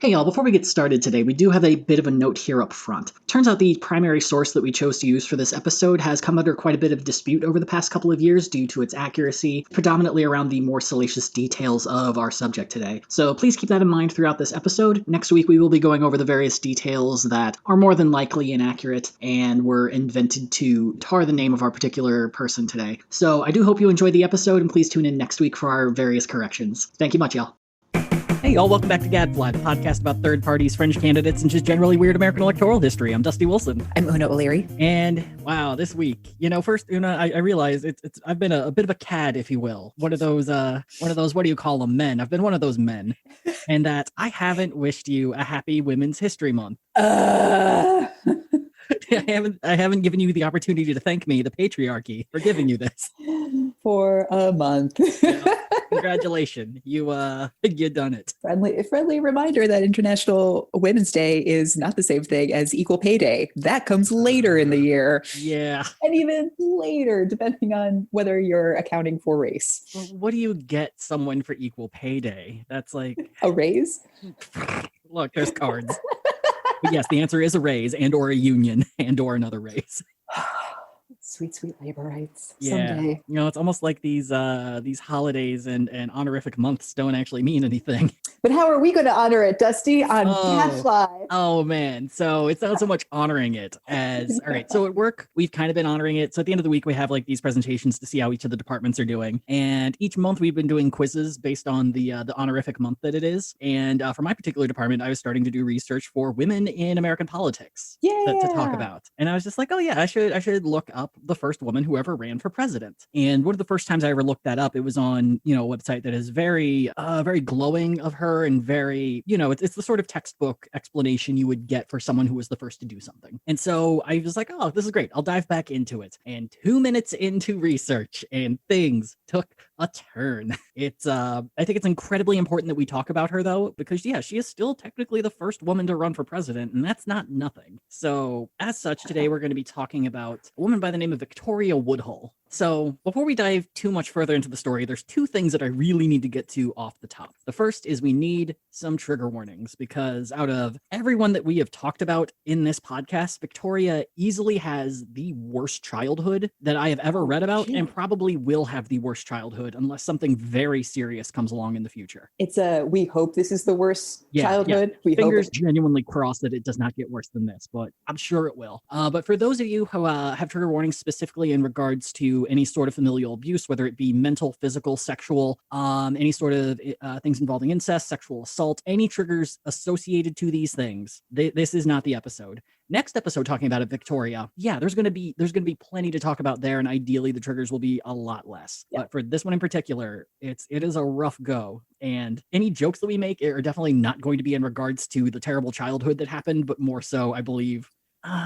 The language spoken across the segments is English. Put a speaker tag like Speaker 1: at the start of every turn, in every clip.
Speaker 1: Hey y'all, before we get started today, we do have a bit of a note here up front. Turns out the primary source that we chose to use for this episode has come under quite a bit of dispute over the past couple of years due to its accuracy, predominantly around the more salacious details of our subject today. So please keep that in mind throughout this episode. Next week we will be going over the various details that are more than likely inaccurate and were invented to tar the name of our particular person today. So I do hope you enjoy the episode, and please tune in next week for our various corrections. Thank you much, y'all.
Speaker 2: Hey, y'all, welcome back to Gadfly, the podcast about third parties, fringe candidates, and just generally weird American electoral history. I'm Dusty Wilson.
Speaker 3: I'm Una O'Leary.
Speaker 2: And wow, this week, first, Una, I realize I've been a bit of a cad, if you will. One of those, what do you call them, men? I've been one of those men. And that I haven't wished you a happy Women's History Month. I haven't given you the opportunity to thank me, the patriarchy, for giving you this.
Speaker 3: For a month.
Speaker 2: Congratulations. You done it.
Speaker 3: Friendly reminder that International Women's Day is not the same thing as Equal Pay Day. That comes later in the year.
Speaker 2: Yeah.
Speaker 3: And even later, depending on whether you're accounting for race.
Speaker 2: Well, what do you get someone for Equal Pay Day? That's like...
Speaker 3: A raise?
Speaker 2: Look, there's cards. But yes, the answer is a raise and or a union and or another raise.
Speaker 3: Sweet, sweet labor rights.
Speaker 2: Yeah.
Speaker 3: Someday.
Speaker 2: It's almost like these holidays and honorific months don't actually mean anything.
Speaker 3: But how are we going to honor it, Dusty, on Gadfly?
Speaker 2: Oh, man. So it's not so much honoring it as, all right, so at work, we've kind of been honoring it. So at the end of the week, we have like these presentations to see how each of the departments are doing. And each month we've been doing quizzes based on the honorific month that it is. And for my particular department, I was starting to do research for women in American politics to talk about. And I was just like, oh yeah, I should look up the first woman who ever ran for president. And one of the first times I ever looked that up, it was on, a website that is very, very glowing of her and very, it's the sort of textbook explanation you would get for someone who was the first to do something. And so I was like, oh, this is great. I'll dive back into it. And 2 minutes into research and things took a turn. I think it's incredibly important that we talk about her though, because yeah, she is still technically the first woman to run for president, and that's not nothing. So as such, today we're going to be talking about a woman by the name of Victoria Woodhull. So before we dive too much further into the story, there's two things that I really need to get to off the top. The first is we need some trigger warnings, because out of everyone that we have talked about in this podcast, Victoria easily has the worst childhood that I have ever read about, and probably will have the worst childhood unless something very serious comes along in the future.
Speaker 3: We hope this is the worst childhood.
Speaker 2: Yeah. We fingers genuinely crossed that it does not get worse than this, but I'm sure it will. But for those of you who have trigger warnings specifically in regards to any sort of familial abuse, whether it be mental, physical, sexual, any sort of things involving incest, sexual assault, any triggers associated to these things, this is not the episode. Next episode talking about it, Victoria, there's going to be plenty to talk about there, and ideally the triggers will be a lot less. But for this one in particular, it is a rough go, and any jokes that we make are definitely not going to be in regards to the terrible childhood that happened, but more so, I believe,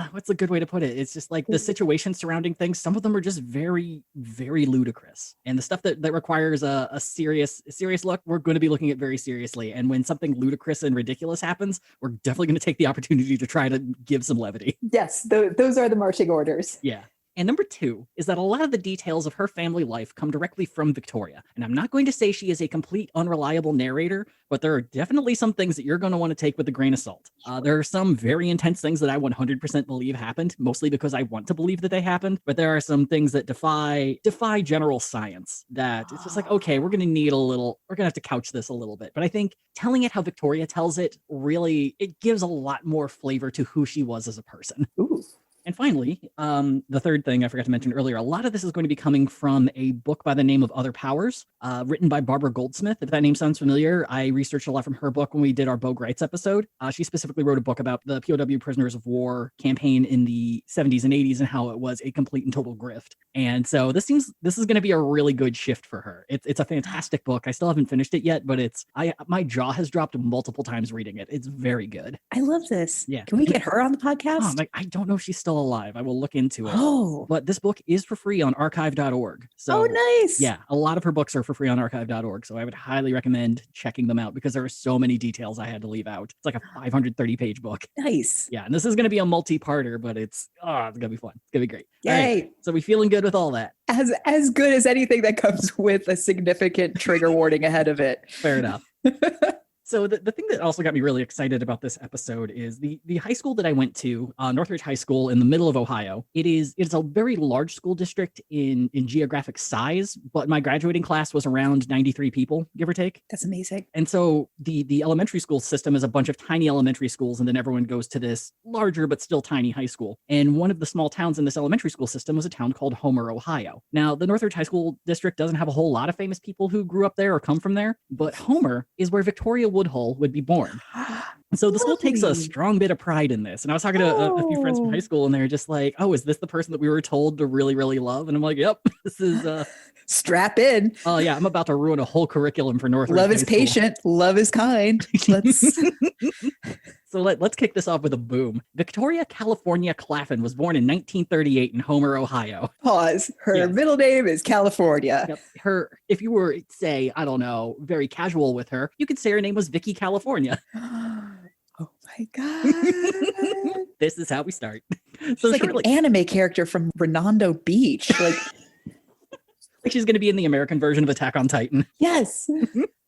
Speaker 2: what's a good way to put it? It's just like the situation surrounding things. Some of them are just very, very ludicrous. And the stuff that requires a serious look, we're going to be looking at very seriously. And when something ludicrous and ridiculous happens, we're definitely going to take the opportunity to try to give some levity.
Speaker 3: Yes, those are the marching orders.
Speaker 2: Yeah. And number two is that a lot of the details of her family life come directly from Victoria. And I'm not going to say she is a complete unreliable narrator, but there are definitely some things that you're going to want to take with a grain of salt. There are some very intense things that I 100% believe happened, mostly because I want to believe that they happened. But there are some things that defy general science that it's just like, okay, we're going to have to couch this a little bit. But I think telling it how Victoria tells it, really, it gives a lot more flavor to who she was as a person.
Speaker 3: Ooh.
Speaker 2: And finally, the third thing I forgot to mention earlier, a lot of this is going to be coming from a book by the name of Other Powers, written by Barbara Goldsmith. If that name sounds familiar, I researched a lot from her book when we did our Bogue Rights episode. She specifically wrote a book about the POW prisoners of war campaign in the 70s and 80s and how it was a complete and total grift. And so this is going to be a really good shift for her. It's a fantastic book. I still haven't finished it yet, but my jaw has dropped multiple times reading it. It's very good.
Speaker 3: I love this.
Speaker 2: Yeah.
Speaker 3: Can we get her on the podcast?
Speaker 2: I don't know if she's still alive. I will look into it.
Speaker 3: Oh.
Speaker 2: But this book is for free on archive.org. So,
Speaker 3: nice.
Speaker 2: Yeah, a lot of her books are for free on archive.org. So I would highly recommend checking them out because there are so many details I had to leave out. It's like a 530-page book.
Speaker 3: Nice.
Speaker 2: Yeah, and this is going to be a multi-parter, but it's going to be fun. It's going to be great.
Speaker 3: Yay.
Speaker 2: All right, so we feeling good with all that?
Speaker 3: As good as anything that comes with a significant trigger warning ahead of it.
Speaker 2: Fair enough. So the thing that also got me really excited about this episode is the high school that I went to, Northridge High School in the middle of Ohio. It's a very large school district in geographic size, but my graduating class was around 93 people, give or take.
Speaker 3: That's amazing.
Speaker 2: And so the elementary school system is a bunch of tiny elementary schools, and then everyone goes to this larger but still tiny high school. And one of the small towns in this elementary school system was a town called Homer, Ohio. Now, the Northridge High School district doesn't have a whole lot of famous people who grew up there or come from there, but Homer is where Victoria Woodhull would be born. So the school takes a strong bit of pride in this. And I was talking to a few friends from high school, and they're just like, oh, is this the person that we were told to really, really love? And I'm like, yep, this is...
Speaker 3: Strap in.
Speaker 2: Oh, yeah, I'm about to ruin a whole curriculum for Northridge
Speaker 3: Love is patient. Love is kind. Let's...
Speaker 2: So let's kick this off with a boom. Victoria California Claflin was born in 1938 in Homer, Ohio.
Speaker 3: Pause. Her middle name is California.
Speaker 2: Yep. If you were, say, I don't know, very casual with her, you could say her name was Vicky California.
Speaker 3: Oh my God.
Speaker 2: This is how we start.
Speaker 3: She's like an anime character from Redondo Beach. Like
Speaker 2: she's going to be in the American version of Attack on Titan.
Speaker 3: Yes.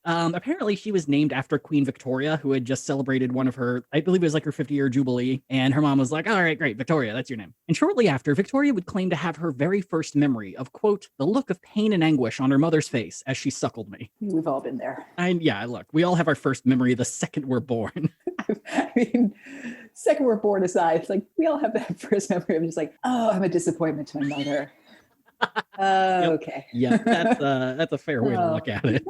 Speaker 2: Apparently she was named after Queen Victoria, who had just celebrated one of her, I believe it was like her 50-year jubilee. And her mom was like, all right, great, Victoria, that's your name. And shortly after, Victoria would claim to have her very first memory of, quote, the look of pain and anguish on her mother's face as she suckled me.
Speaker 3: We've all been there.
Speaker 2: Look, we all have our first memory the second we're born.
Speaker 3: I mean, second we're born aside, it's like we all have that first memory of just like, oh, I'm a disappointment to my mother. Okay.
Speaker 2: Yeah, that's a fair way to look at it.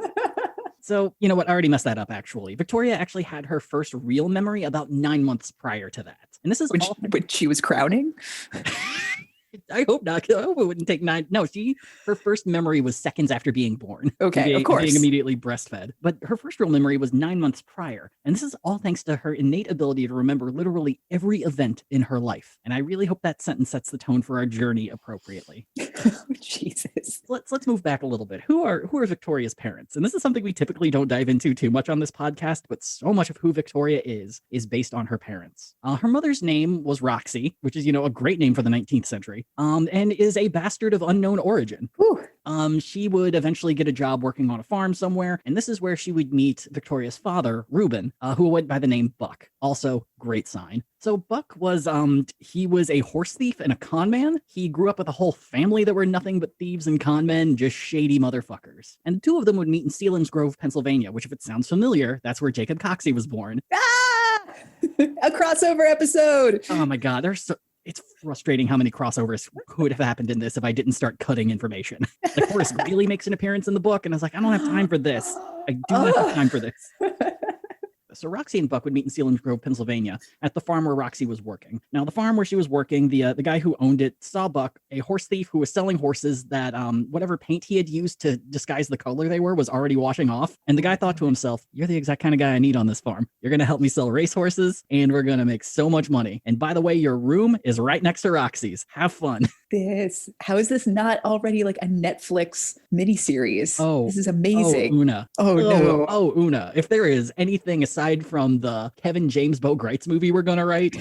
Speaker 2: So, you know what? I already messed that up, actually. Victoria actually had her first real memory about 9 months prior to that. And this is
Speaker 3: when she was crowning?
Speaker 2: I hope not. I hope it wouldn't take 9. No, her first memory was seconds after being born.
Speaker 3: Okay, of course.
Speaker 2: Being immediately breastfed. But her first real memory was 9 months prior. And this is all thanks to her innate ability to remember literally every event in her life. And I really hope that sentence sets the tone for our journey appropriately.
Speaker 3: Oh, Jesus.
Speaker 2: Let's move back a little bit. Who are Victoria's parents? And this is something we typically don't dive into too much on this podcast, but so much of who Victoria is based on her parents. Her mother's name was Roxy, which is, a great name for the 19th century. And is a bastard of unknown origin.
Speaker 3: Whew.
Speaker 2: She would eventually get a job working on a farm somewhere, and this is where she would meet Victoria's father, Reuben, who went by the name Buck. Also, great sign. So Buck was, he was a horse thief and a con man. He grew up with a whole family that were nothing but thieves and con men, just shady motherfuckers. And the two of them would meet in Selinsgrove, Pennsylvania, which if it sounds familiar, that's where Jacob Coxey was born.
Speaker 3: Ah! A crossover episode!
Speaker 2: Oh my God, it's frustrating how many crossovers could have happened in this if I didn't start cutting information. Like Horace Greeley makes an appearance in the book, and I was like, I don't have time for this. I do not have time for this. So Roxy and Buck would meet in Selinsgrove, Pennsylvania, at the farm where Roxy was working. Now, the farm where she was working, the guy who owned it saw Buck, a horse thief who was selling horses that whatever paint he had used to disguise the color they were was already washing off. And the guy thought to himself, you're the exact kind of guy I need on this farm. You're going to help me sell racehorses, and we're going to make so much money. And by the way, your room is right next to Roxy's. Have fun.
Speaker 3: How is this not already like a Netflix miniseries?
Speaker 2: Oh,
Speaker 3: this is amazing.
Speaker 2: Oh, Una.
Speaker 3: No.
Speaker 2: Oh, Una. If there is anything aside from the Kevin James Bo Greitz movie we're going to write,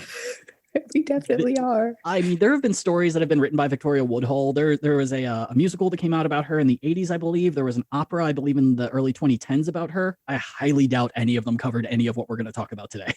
Speaker 3: we definitely are.
Speaker 2: I mean, there have been stories that have been written by Victoria Woodhull. There was a musical that came out about her in the 80s, I believe. There was an opera, I believe, in the early 2010s about her. I highly doubt any of them covered any of what we're going to talk about today.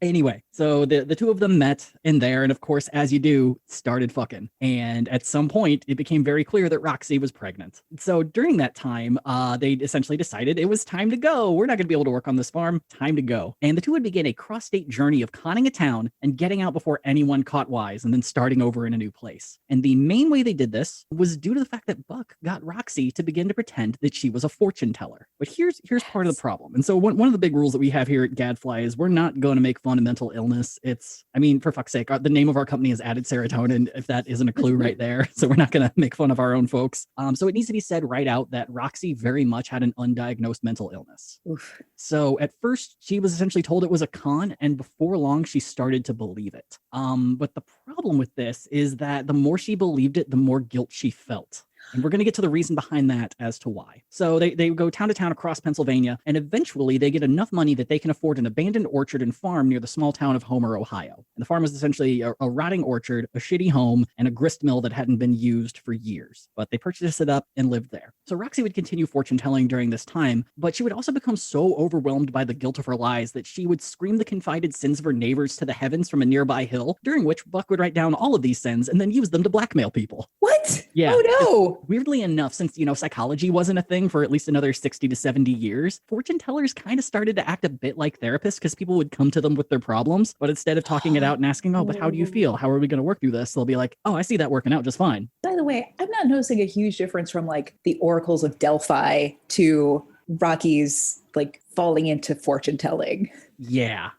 Speaker 2: Anyway, so the two of them met in there, and of course, as you do, started fucking. And at some point, it became very clear that Roxy was pregnant. So during that time, they essentially decided it was time to go. We're not going to be able to work on this farm. Time to go. And the two would begin a cross-state journey of conning a town and getting out before anyone caught wise and then starting over in a new place. And the main way they did this was due to the fact that Buck got Roxy to begin to pretend that she was a fortune teller. But here's part of the problem. And so one of the big rules that we have here at Gadfly is we're not going to make fun of mental illness. For fuck's sake, the name of our company is Added Serotonin, if that isn't a clue right there. So we're not going to make fun of our own folks. So it needs to be said right out that Roxy very much had an undiagnosed mental illness.
Speaker 3: Oof.
Speaker 2: So at first she was essentially told it was a con, and before long she started to believe it. But the problem with this is that the more she believed it, the more guilt she felt. And we're going to get to the reason behind that as to why. So they go town to town across Pennsylvania, and eventually they get enough money that they can afford an abandoned orchard and farm near the small town of Homer, Ohio. And the farm is essentially a rotting orchard, a shitty home, and a grist mill that hadn't been used for years. But they purchased it up and lived there. So Roxy would continue fortune telling during this time, but she would also become so overwhelmed by the guilt of her lies that she would scream the confided sins of her neighbors to the heavens from a nearby hill, during which Buck would write down all of these sins and then use them to blackmail people.
Speaker 3: What?
Speaker 2: Yeah.
Speaker 3: Oh no.
Speaker 2: Weirdly enough, since, psychology wasn't a thing for at least another 60 to 70 years, fortune tellers kind of started to act a bit like therapists because people would come to them with their problems, but instead of talking it out and asking, oh, but how do you feel? How are we going to work through this? They'll be like, oh, I see that working out just fine.
Speaker 3: By the way, I'm not noticing a huge difference from like the oracles of Delphi to Rocky's like falling into fortune telling.
Speaker 2: Yeah.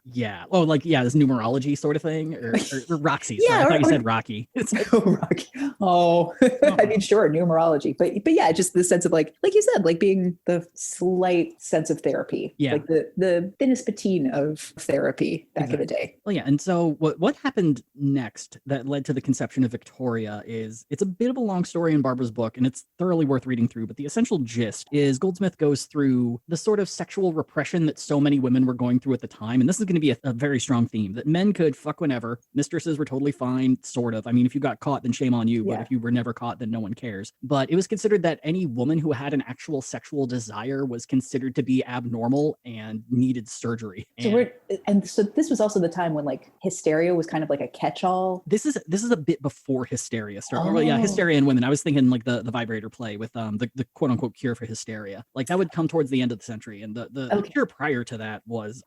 Speaker 2: Oh, this numerology sort of thing, or Roxy's.
Speaker 3: Yeah,
Speaker 2: I thought you said Rocky.
Speaker 3: Oh, Rocky. Oh, I mean, sure, numerology, but yeah, just the sense of like you said, like being the slight sense of therapy, like the thinnest patine of therapy back in the day.
Speaker 2: Well, yeah, and so what happened next that led to the conception of Victoria is it's a bit of a long story in Barbara's book, and it's thoroughly worth reading through. But the essential gist is Goldsmith goes through the sort of sexual repression that so many women were going through at the time, and this is going to be a very strong theme that men could fuck whenever. Mistresses were totally fine, sort of. I mean, if you got caught, then shame on you. But if you were never caught, then no one cares. But it was considered that any woman who had an actual sexual desire was considered to be abnormal and needed surgery.
Speaker 3: So this was also the time when like hysteria was kind of like a catch-all.
Speaker 2: This is a bit before hysteria started. Well, yeah, hysteria in women. I was thinking like the vibrator play with the quote unquote cure for hysteria. Like that would come towards the end of the century, and the cure prior to that was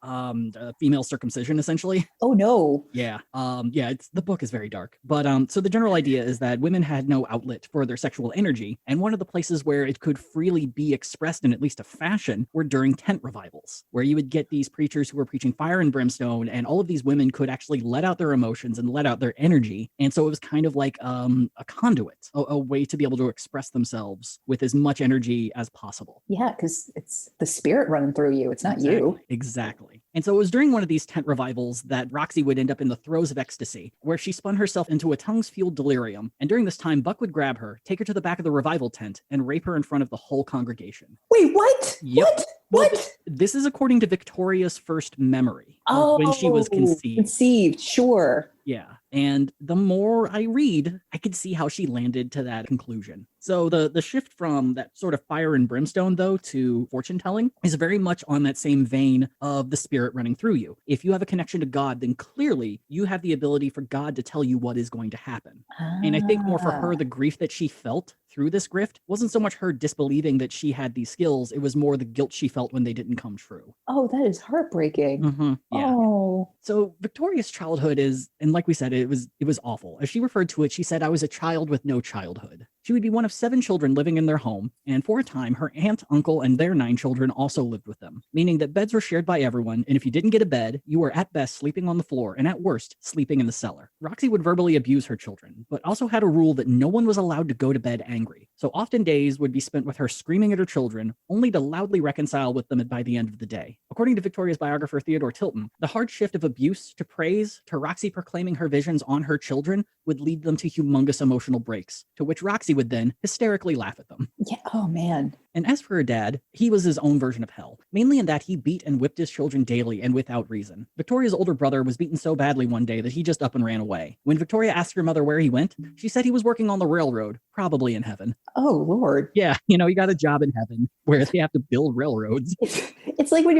Speaker 2: female circumcision, essentially.
Speaker 3: Oh no.
Speaker 2: Yeah. The book is very dark. But so the general idea is that women had no outlet for their sexual energy, and one of the places where it could freely be expressed in at least a fashion were during tent revivals, where you would get these preachers who were preaching fire and brimstone, and all of these women could actually let out their emotions and let out their energy. And so it was kind of like a conduit, a way to be able to express themselves with as much energy as possible.
Speaker 3: Yeah, because it's the spirit running through you. It's not you.
Speaker 2: Exactly. And so it was during one of these tent revivals that Roxy would end up in the throes of ecstasy, where she spun herself into a tongues-fueled delirium. And during this time, Buck would grab her, take her to the back of the revival tent, and rape her in front of the whole congregation.
Speaker 3: Wait, what?
Speaker 2: Yep.
Speaker 3: What?
Speaker 2: Well, this is according to Victoria's first memory of when she was conceived.
Speaker 3: Conceived, sure.
Speaker 2: Yeah. And the more I read, I could see how she landed to that conclusion. So the shift from that sort of fire and brimstone, though, to fortune telling is very much on that same vein of the spirit running through you. If you have a connection to God, then clearly you have the ability for God to tell you what is going to happen. And I think more for her, the grief that she felt through this grift wasn't so much her disbelieving that she had these skills. It was more the guilt she felt when they didn't come true.
Speaker 3: Oh, that is heartbreaking.
Speaker 2: Mm-hmm. Yeah.
Speaker 3: Oh.
Speaker 2: So Victoria's childhood is, and like we said, it was awful. As she referred to it, she said, "I was a child with no childhood." She would be one of 7 children living in their home, and for a time, her aunt, uncle, and their 9 children also lived with them, meaning that beds were shared by everyone, and if you didn't get a bed, you were at best sleeping on the floor, and at worst, sleeping in the cellar. Roxy would verbally abuse her children, but also had a rule that no one was allowed to go to bed angry. So often days would be spent with her screaming at her children, only to loudly reconcile with them by the end of the day. According to Victoria's biographer Theodore Tilton, the hard shift of abuse to praise to Roxy proclaiming her visions on her children would lead them to humongous emotional breaks, to which Roxy would then hysterically laugh at them.
Speaker 3: Yeah. Oh, man.
Speaker 2: And as for her dad, he was his own version of hell, mainly in that he beat and whipped his children daily and without reason. Victoria's older brother was beaten so badly one day that he just up and ran away. When Victoria asked her mother where he went, she said he was working on the railroad, probably in heaven.
Speaker 3: Oh, Lord.
Speaker 2: Yeah, you got a job in heaven where they have to build railroads.
Speaker 3: It's like when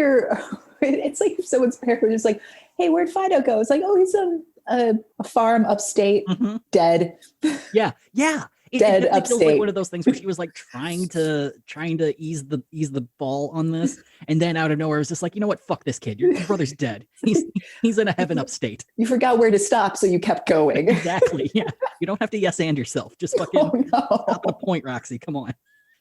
Speaker 3: it's like if someone's parent is like, "Hey, where'd Fido go?" It's like, "Oh, he's on a farm upstate, dead."
Speaker 2: Yeah.
Speaker 3: Dead
Speaker 2: it
Speaker 3: upstate.
Speaker 2: Feels like one of those things where she was like trying to ease the ball on this, and then out of nowhere it was just like, you know what, fuck this kid. Your brother's dead. He's in a heaven upstate.
Speaker 3: You forgot where to stop, so you kept going.
Speaker 2: Exactly. Yeah. You don't have to yes and yourself. Just fucking stop at a point, Roxy. Come on.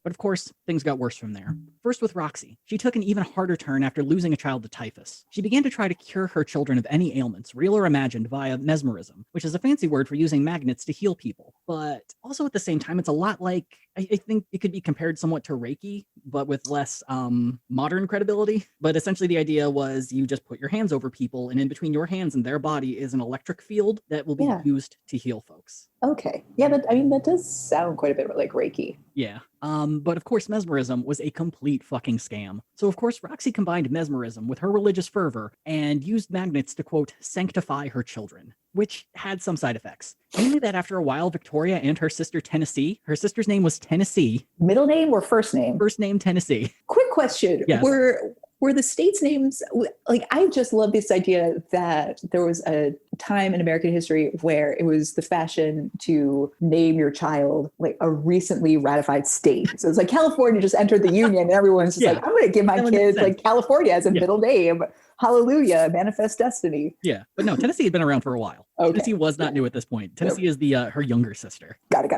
Speaker 2: But of course, things got worse from there. First with Roxy. She took an even harder turn after losing a child to typhus. She began to try to cure her children of any ailments, real or imagined, via mesmerism, which is a fancy word for using magnets to heal people. But also at the same time, it's a lot like, I think it could be compared somewhat to Reiki, but with less modern credibility. But essentially the idea was you just put your hands over people, and in between your hands and their body is an electric field that will be used to heal folks.
Speaker 3: Okay. Yeah, that does sound quite a bit like Reiki.
Speaker 2: Yeah. But of course, mesmerism was a complete fucking scam. So of course, Roxy combined mesmerism with her religious fervor and used magnets to, quote, sanctify her children, which had some side effects. Mainly that after a while, Victoria and her sister Tennessee, her sister's name was Tennessee.
Speaker 3: Middle name or first name?
Speaker 2: First name Tennessee.
Speaker 3: Quick question.
Speaker 2: Yes.
Speaker 3: Were the states' names, like, I just love this idea that there was a time in American history where it was the fashion to name your child like a recently ratified state. So it's like California just entered the union and everyone's just like, I'm going to give my kids like California as a middle name. Hallelujah, manifest destiny.
Speaker 2: Yeah, but no, Tennessee had been around for a while. Okay. Tennessee was not new at this point. Tennessee is the her younger sister.
Speaker 3: Got it.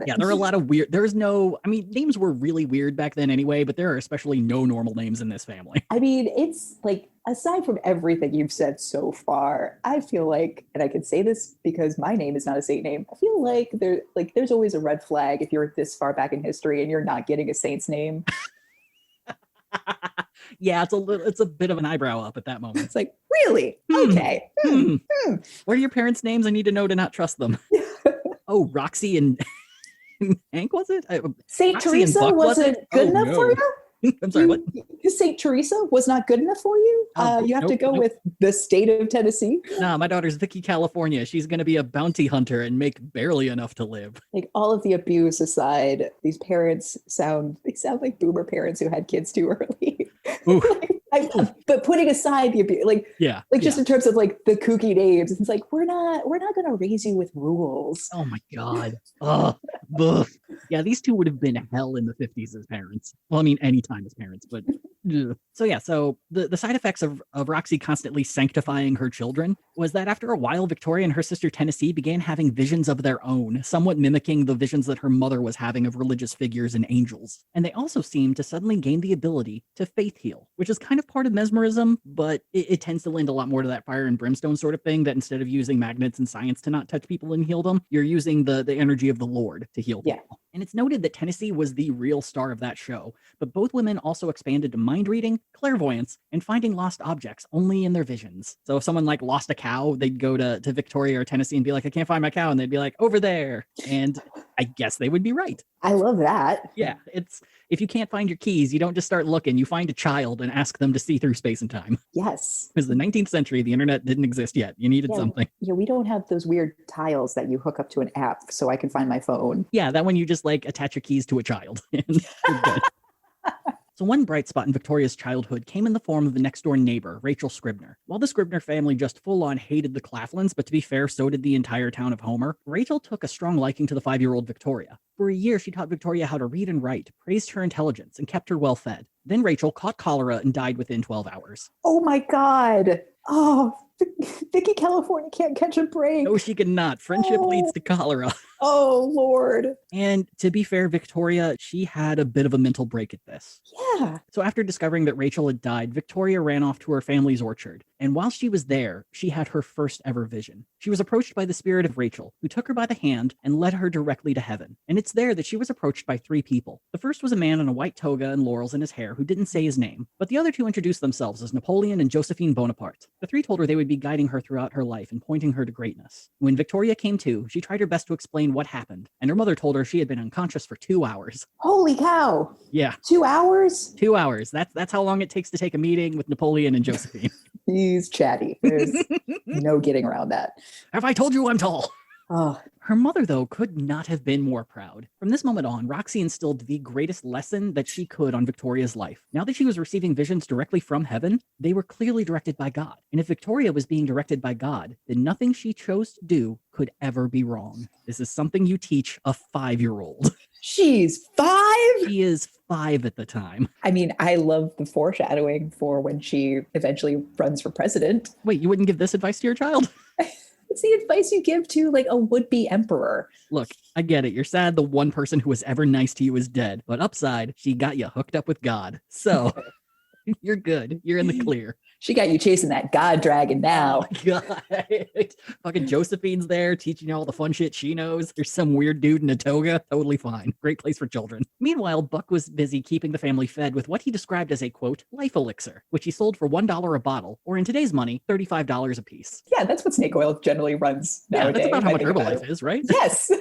Speaker 2: Yeah, there are a lot of weird, names were really weird back then anyway, but there are especially no normal names in this family.
Speaker 3: I mean, it's like, aside from everything you've said so far, I feel like, and I can say this because my name is not a saint name, I feel like there's always a red flag if you're this far back in history and you're not getting a saint's name.
Speaker 2: Yeah, it's a bit of an eyebrow up at that moment.
Speaker 3: It's like, really? Okay.
Speaker 2: What are your parents' names? I need to know to not trust them. Oh, Roxy and Hank, was it?
Speaker 3: Saint Teresa wasn't good enough for you?
Speaker 2: I'm sorry, what?
Speaker 3: St. Teresa was not good enough for you? You have to go with the state of Tennessee?
Speaker 2: No, my daughter's Vicky, California. She's going to be a bounty hunter and make barely enough to live.
Speaker 3: Like, all of the abuse aside, these parents sound like boomer parents who had kids too early. But putting aside the abuse, just in terms of like the kooky names, it's like, we're not going to raise you with rules.
Speaker 2: Oh my God. Yeah, these two would have been hell in the 50s as parents. Well, I mean, any time as parents, but so the side effects of Roxy constantly sanctifying her children was that after a while, Victoria and her sister Tennessee began having visions of their own, somewhat mimicking the visions that her mother was having of religious figures and angels. And they also seemed to suddenly gain the ability to faith heal, which is kind of part of mesmerism, but it tends to lend a lot more to that fire and brimstone sort of thing, that instead of using magnets and science to not touch people and heal them, you're using the energy of the Lord to heal people. Yeah. And it's noted that Tennessee was the real star of that show, but both women also expanded to mind reading, clairvoyance, and finding lost objects only in their visions. So if someone like lost a cow, they'd go to Victoria or Tennessee and be like, I can't find my cow. And they'd be like, over there. And I guess they would be right.
Speaker 3: I love that.
Speaker 2: Yeah. If you can't find your keys, you don't just start looking. You find a child and ask them to see through space and time.
Speaker 3: Yes.
Speaker 2: Because the 19th century, the internet didn't exist yet. You needed something.
Speaker 3: Yeah, we don't have those weird tiles that you hook up to an app so I can find my phone.
Speaker 2: Yeah, that one you just like attach your keys to a child. So one bright spot in Victoria's childhood came in the form of the next-door neighbor, Rachel Scribner. While the Scribner family just full-on hated the Claflins, but to be fair, so did the entire town of Homer, Rachel took a strong liking to the 5-year-old Victoria. For a year, she taught Victoria how to read and write, praised her intelligence, and kept her well-fed. Then Rachel caught cholera and died within 12 hours.
Speaker 3: Oh my God. Oh, Vicky, California can't catch a break.
Speaker 2: No, she cannot. Friendship leads to cholera.
Speaker 3: Oh, Lord.
Speaker 2: And to be fair, Victoria, she had a bit of a mental break at this.
Speaker 3: Yeah.
Speaker 2: So after discovering that Rachel had died, Victoria ran off to her family's orchard. And while she was there, she had her first ever vision. She was approached by the spirit of Rachel, who took her by the hand and led her directly to heaven. And it's there that she was approached by 3 people. The first was a man in a white toga and laurels in his hair who didn't say his name, but the other 2 introduced themselves as Napoleon and Josephine Bonaparte. The 3 told her they would be guiding her throughout her life and pointing her to greatness. When Victoria came to, she tried her best to explain what happened, and her mother told her she had been unconscious for 2 hours.
Speaker 3: Holy cow.
Speaker 2: Yeah.
Speaker 3: 2 hours?
Speaker 2: 2 hours. That's how long it takes to take a meeting with Napoleon and Josephine.
Speaker 3: He's chatty. There's no getting around that.
Speaker 2: Have I told you I'm tall?
Speaker 3: Oh.
Speaker 2: Her mother, though, could not have been more proud. From this moment on, Roxy instilled the greatest lesson that she could on Victoria's life. Now that she was receiving visions directly from heaven, they were clearly directed by God. And if Victoria was being directed by God, then nothing she chose to do could ever be wrong. This is something you teach a 5-year-old.
Speaker 3: She's 5?
Speaker 2: She is 5 at the time.
Speaker 3: I mean, I love the foreshadowing for when she eventually runs for president.
Speaker 2: Wait, you wouldn't give this advice to your child?
Speaker 3: It's the advice you give to like a would-be emperor.
Speaker 2: Look, I get it. You're sad the one person who was ever nice to you is dead. But upside, she got you hooked up with God. So you're good. You're in the clear.
Speaker 3: She got you chasing that god dragon now.
Speaker 2: Oh God. Fucking Josephine's there teaching you all the fun shit she knows. There's some weird dude in a toga. Totally fine. Great place for children. Meanwhile, Buck was busy keeping the family fed with what he described as a, quote, life elixir, which he sold for $1 a bottle, or in today's money, $35 a piece.
Speaker 3: Yeah, that's what snake oil generally runs nowadays.
Speaker 2: Yeah, that's about how much Herbalife is, right?
Speaker 3: Yes.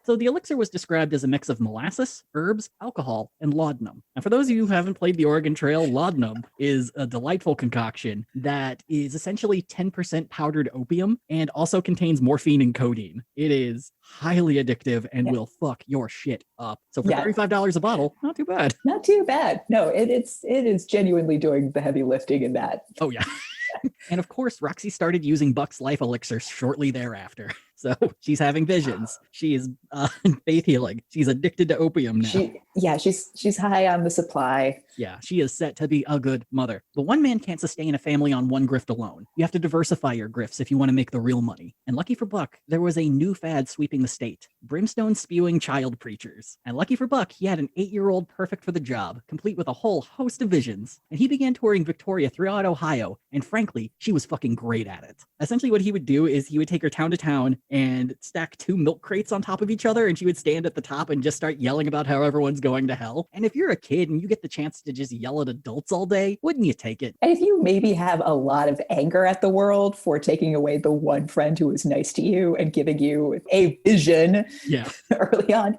Speaker 2: So the elixir was described as a mix of molasses, herbs, alcohol, and laudanum. Now, for those of you who haven't played the Oregon Trail, laudanum is a delightful concoction that is essentially 10% powdered opium and also contains morphine and codeine. It is highly addictive and will fuck your shit up. So for $35 a bottle, not too bad.
Speaker 3: Not too bad. No, it is genuinely doing the heavy lifting in that.
Speaker 2: Oh, yeah. And of course, Roxy started using Buck's life elixir shortly thereafter. So she's having visions. She is faith healing. She's addicted to opium now.
Speaker 3: She's high on the supply.
Speaker 2: Yeah, she is set to be a good mother. But one man can't sustain a family on one grift alone. You have to diversify your grifts if you want to make the real money. And lucky for Buck, there was a new fad sweeping the state. Brimstone spewing child preachers. And lucky for Buck, he had an 8-year-old perfect for the job, complete with a whole host of visions. And he began touring Victoria throughout Ohio, and frankly, she was fucking great at it. Essentially what he would do is he would take her town to town and stack 2 milk crates on top of each other, and she would stand at the top and just start yelling about how everyone's going to hell. And if you're a kid and you get the chance to just yell at adults all day, wouldn't you take it?
Speaker 3: And if you maybe have a lot of anger at the world for taking away the one friend who was nice to you and giving you a vision early on,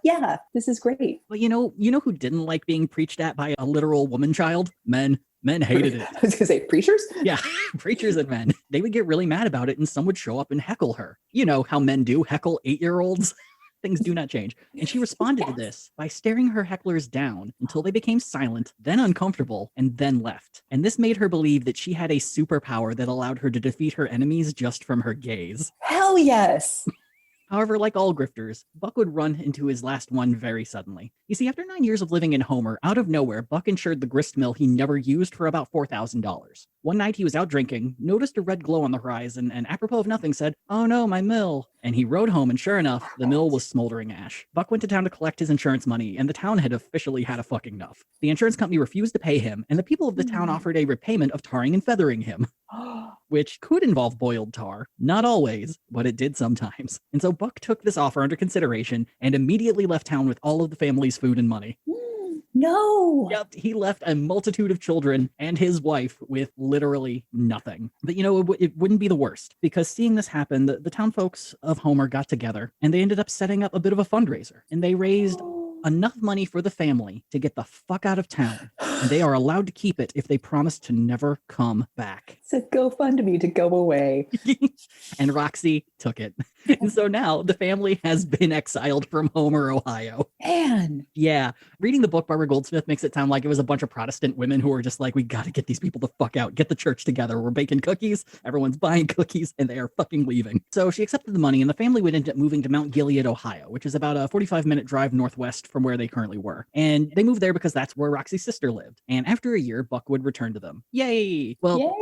Speaker 3: this is great.
Speaker 2: But you know who didn't like being preached at by a literal woman child? Men. Men hated it.
Speaker 3: I was going to say preachers?
Speaker 2: Yeah, preachers and men. They would get really mad about it and some would show up and heckle her. You know how men do, heckle 8-year-olds. Things do not change. And she responded to this by staring her hecklers down until they became silent, then uncomfortable, and then left. And this made her believe that she had a superpower that allowed her to defeat her enemies just from her gaze.
Speaker 3: Hell yes!
Speaker 2: However, like all grifters, Buck would run into his last one very suddenly. You see, after 9 years of living in Homer, out of nowhere, Buck insured the grist mill he never used for about $4,000. One night he was out drinking, noticed a red glow on the horizon, and apropos of nothing said, "Oh no, my mill." And he rode home, and sure enough, the mill was smoldering ash. Buck went to town to collect his insurance money, and the town had officially had a fucking enough. The insurance company refused to pay him, and the people of the town offered a repayment of tarring and feathering him. Which could involve boiled tar. Not always, but it did sometimes. And so Buck took this offer under consideration and immediately left town with all of the family's food and money.
Speaker 3: No.
Speaker 2: Yep, he left a multitude of children and his wife with literally nothing. But it wouldn't be the worst, because seeing this happen, the town folks of Homer got together and they ended up setting up a bit of a fundraiser. And they raised enough money for the family to get the fuck out of town. And they are allowed to keep it if they promise to never come back.
Speaker 3: It's a GoFundMe to go away.
Speaker 2: And Roxy took it. And so now the family has been exiled from Homer, Ohio.
Speaker 3: Man.
Speaker 2: Yeah. Reading the book, Barbara Goldsmith makes it sound like it was a bunch of Protestant women who were just like, we got to get these people the fuck out. Get the church together. We're baking cookies. Everyone's buying cookies and they are fucking leaving. So she accepted the money and the family would end up moving to Mount Gilead, Ohio, which is about a 45-minute drive northwest from where they currently were. And they moved there because that's where Roxy's sister lived. And after a year, Buck would return to them. Yay! Well,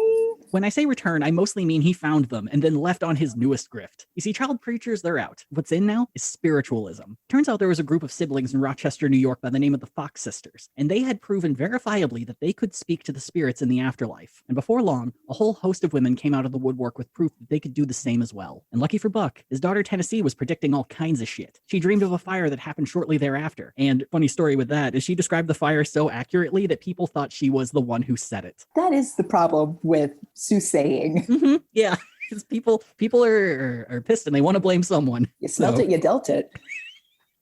Speaker 2: when I say return, I mostly mean he found them and then left on his newest grift. You see, child preachers, they're out. What's in now is spiritualism. Turns out there was a group of siblings in Rochester, New York by the name of the Fox Sisters, and they had proven verifiably that they could speak to the spirits in the afterlife. And before long, a whole host of women came out of the woodwork with proof that they could do the same as well. And lucky for Buck, his daughter Tennessee was predicting all kinds of shit. She dreamed of a fire that happened shortly thereafter. And funny story with that is she described the fire so accurately that people thought she was the one who set it.
Speaker 3: That is the problem with soothsaying.
Speaker 2: Mm-hmm. Yeah, because people are pissed and they want to blame someone.
Speaker 3: You smelt it, you dealt it.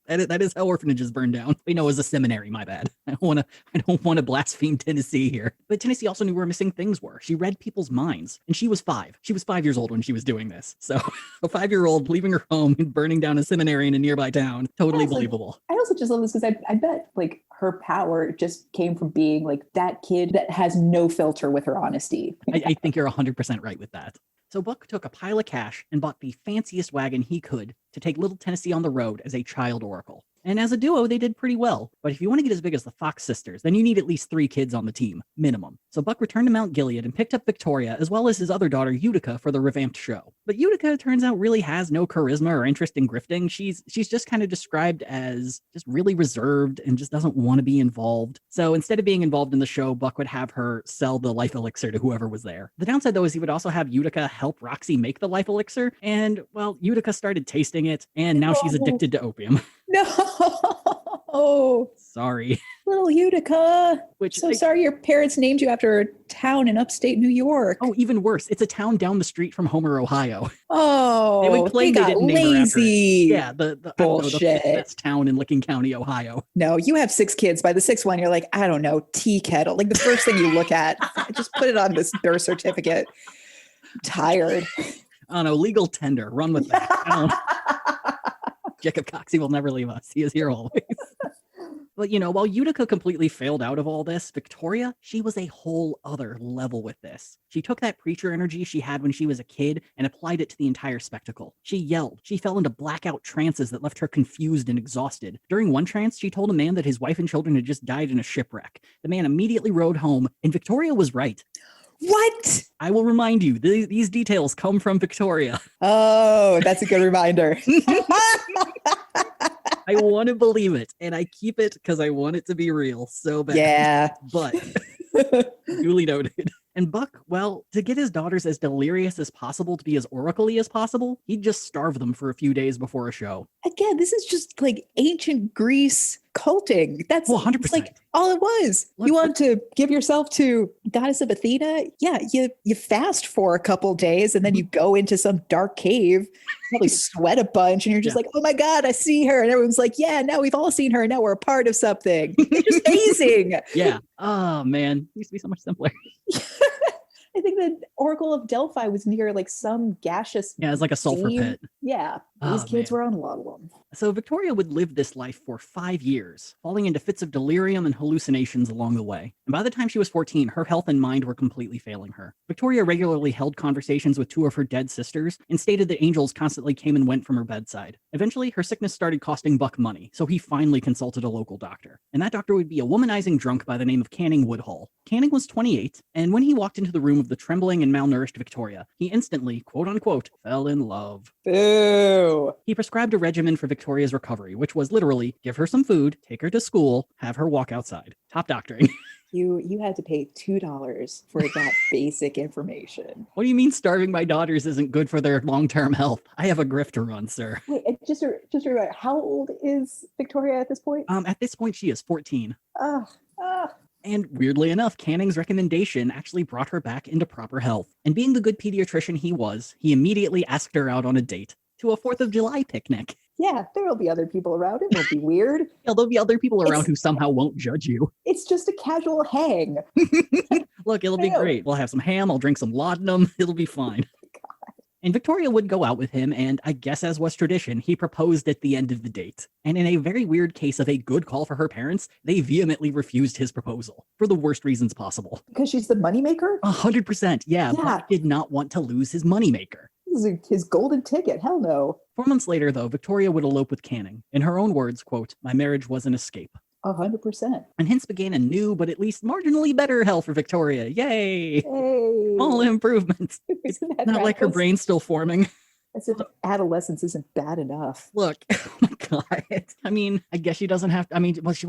Speaker 2: That is how orphanages burn down. We know it was a seminary, my bad. I don't want to blaspheme Tennessee here. But Tennessee also knew where missing things were. She read people's minds. And she was 5. She was 5 years old when she was doing this. So a 5-year-old leaving her home and burning down a seminary in a nearby town. Totally believable.
Speaker 3: I also just love this because I bet like her power just came from being like that kid that has no filter with her honesty.
Speaker 2: I think you're 100% right with that. So Buck took a pile of cash and bought the fanciest wagon he could to take little Tennessee on the road as a child oracle. And as a duo, they did pretty well. But if you want to get as big as the Fox sisters, then you need at least 3 kids on the team, minimum. So Buck returned to Mount Gilead and picked up Victoria, as well as his other daughter, Utica, for the revamped show. But Utica, turns out, really has no charisma or interest in grifting. She's just kind of described as just really reserved and just doesn't want to be involved. So instead of being involved in the show, Buck would have her sell the life elixir to whoever was there. The downside, though, is he would also have Utica help Roxy make the life elixir. And, well, Utica started tasting it, and now she's addicted to opium.
Speaker 3: No.
Speaker 2: Sorry.
Speaker 3: Little Utica. Sorry your parents named you after a town in upstate New York.
Speaker 2: Oh, even worse. It's a town down the street from Homer, Ohio.
Speaker 3: Oh,
Speaker 2: they would claim
Speaker 3: they
Speaker 2: didn't
Speaker 3: lazy.
Speaker 2: Name her after it. Yeah, the
Speaker 3: bullshit.
Speaker 2: The best town in Licking County, Ohio.
Speaker 3: No, you have 6 kids. By the 6th one, you're like, I don't know, tea kettle. Like the first thing you look at, just put it on this birth certificate. I'm tired.
Speaker 2: I don't know, legal tender. Run with that. Jacob Coxey will never leave us. He is here always. But, while Utica completely failed out of all this, Victoria, she was a whole other level with this. She took that preacher energy she had when she was a kid and applied it to the entire spectacle. She yelled. She fell into blackout trances that left her confused and exhausted. During one trance, she told a man that his wife and children had just died in a shipwreck. The man immediately rode home, and Victoria was right.
Speaker 3: What?
Speaker 2: I will remind you, these details come from Victoria.
Speaker 3: Oh, that's a good reminder.
Speaker 2: I want to believe it, and I keep it because I want it to be real so bad.
Speaker 3: Yeah.
Speaker 2: But duly noted. And Buck, well, to get his daughters as delirious as possible, to be as oracly as possible, he'd just starve them for a few days before a show.
Speaker 3: Again, this is just like ancient Greece culting. That's
Speaker 2: 100%.
Speaker 3: Like all it was. Look, you want to give yourself to goddess of Athena? Yeah, you fast for a couple days and then you go into some dark cave, probably sweat a bunch, and you're just like, oh my God, I see her. And everyone's like, yeah, now we've all seen her. Now we're a part of something. It's just amazing.
Speaker 2: Yeah. Oh man, it used to be so much simpler.
Speaker 3: I think the Oracle of Delphi was near like some gaseous.
Speaker 2: Yeah, it's like a sulfur pit.
Speaker 3: Yeah, these kids were on a lot of them.
Speaker 2: So Victoria would live this life for 5 years, falling into fits of delirium and hallucinations along the way. And by the time she was 14, her health and mind were completely failing her. Victoria regularly held conversations with 2 of her dead sisters and stated that angels constantly came and went from her bedside. Eventually, her sickness started costing Buck money, so he finally consulted a local doctor. And that doctor would be a womanizing drunk by the name of Canning Woodhull. Canning was 28, and when he walked into the room of the trembling and malnourished Victoria, he instantly, quote-unquote, fell in love.
Speaker 3: Boo!
Speaker 2: He prescribed a regimen for Victoria's recovery, which was literally give her some food, take her to school, have her walk outside. Top doctoring.
Speaker 3: You had to pay $2 for that basic information.
Speaker 2: What do you mean starving my daughters isn't good for their long-term health? I have a grift to run, sir.
Speaker 3: Wait, just remember, how old is Victoria at this point?
Speaker 2: At this point, she is 14.
Speaker 3: Ugh.
Speaker 2: And weirdly enough, Canning's recommendation actually brought her back into proper health. And being the good pediatrician he was, he immediately asked her out on a date to a 4th of July picnic.
Speaker 3: Yeah, there will be other people around. It won't be weird.
Speaker 2: Yeah, there'll be other people around who somehow won't judge you.
Speaker 3: It's just a casual hang.
Speaker 2: Look, it'll be great. We'll have some ham. I'll drink some laudanum. It'll be fine. And Victoria would go out with him, and I guess as was tradition, he proposed at the end of the date. And in a very weird case of a good call for her parents, they vehemently refused his proposal for the worst reasons possible.
Speaker 3: Because she's the moneymaker?
Speaker 2: 100%, yeah. Buck did not want to lose his moneymaker.
Speaker 3: This is his golden ticket. Hell no.
Speaker 2: 4 months later, though, Victoria would elope with Canning. In her own words, quote, "My marriage was an escape."
Speaker 3: 100%.
Speaker 2: And hence began a new, but at least marginally better health for Victoria. Yay! Small improvements. It's not like her brain's still forming.
Speaker 3: As if adolescence isn't bad enough.
Speaker 2: Look, oh my God. I mean, I guess she doesn't have to, she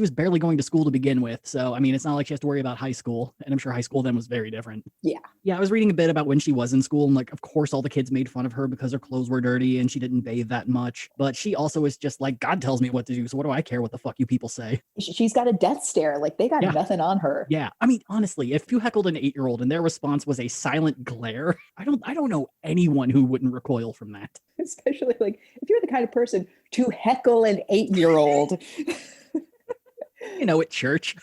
Speaker 2: was barely going to school to begin with. So, it's not like she has to worry about high school. And I'm sure high school then was very different.
Speaker 3: Yeah.
Speaker 2: Yeah, I was reading a bit about when she was in school. And of course, all the kids made fun of her because her clothes were dirty and she didn't bathe that much. But she also is just like, God tells me what to do. So what do I care what the fuck you people say?
Speaker 3: She's got a death stare. Like they got nothing on her.
Speaker 2: Yeah. Honestly, if you heckled an 8-year-old and their response was a silent glare, I don't know anyone who wouldn't recoil from that.
Speaker 3: Especially if you're the kind of person to heckle an 8-year-old.
Speaker 2: At church.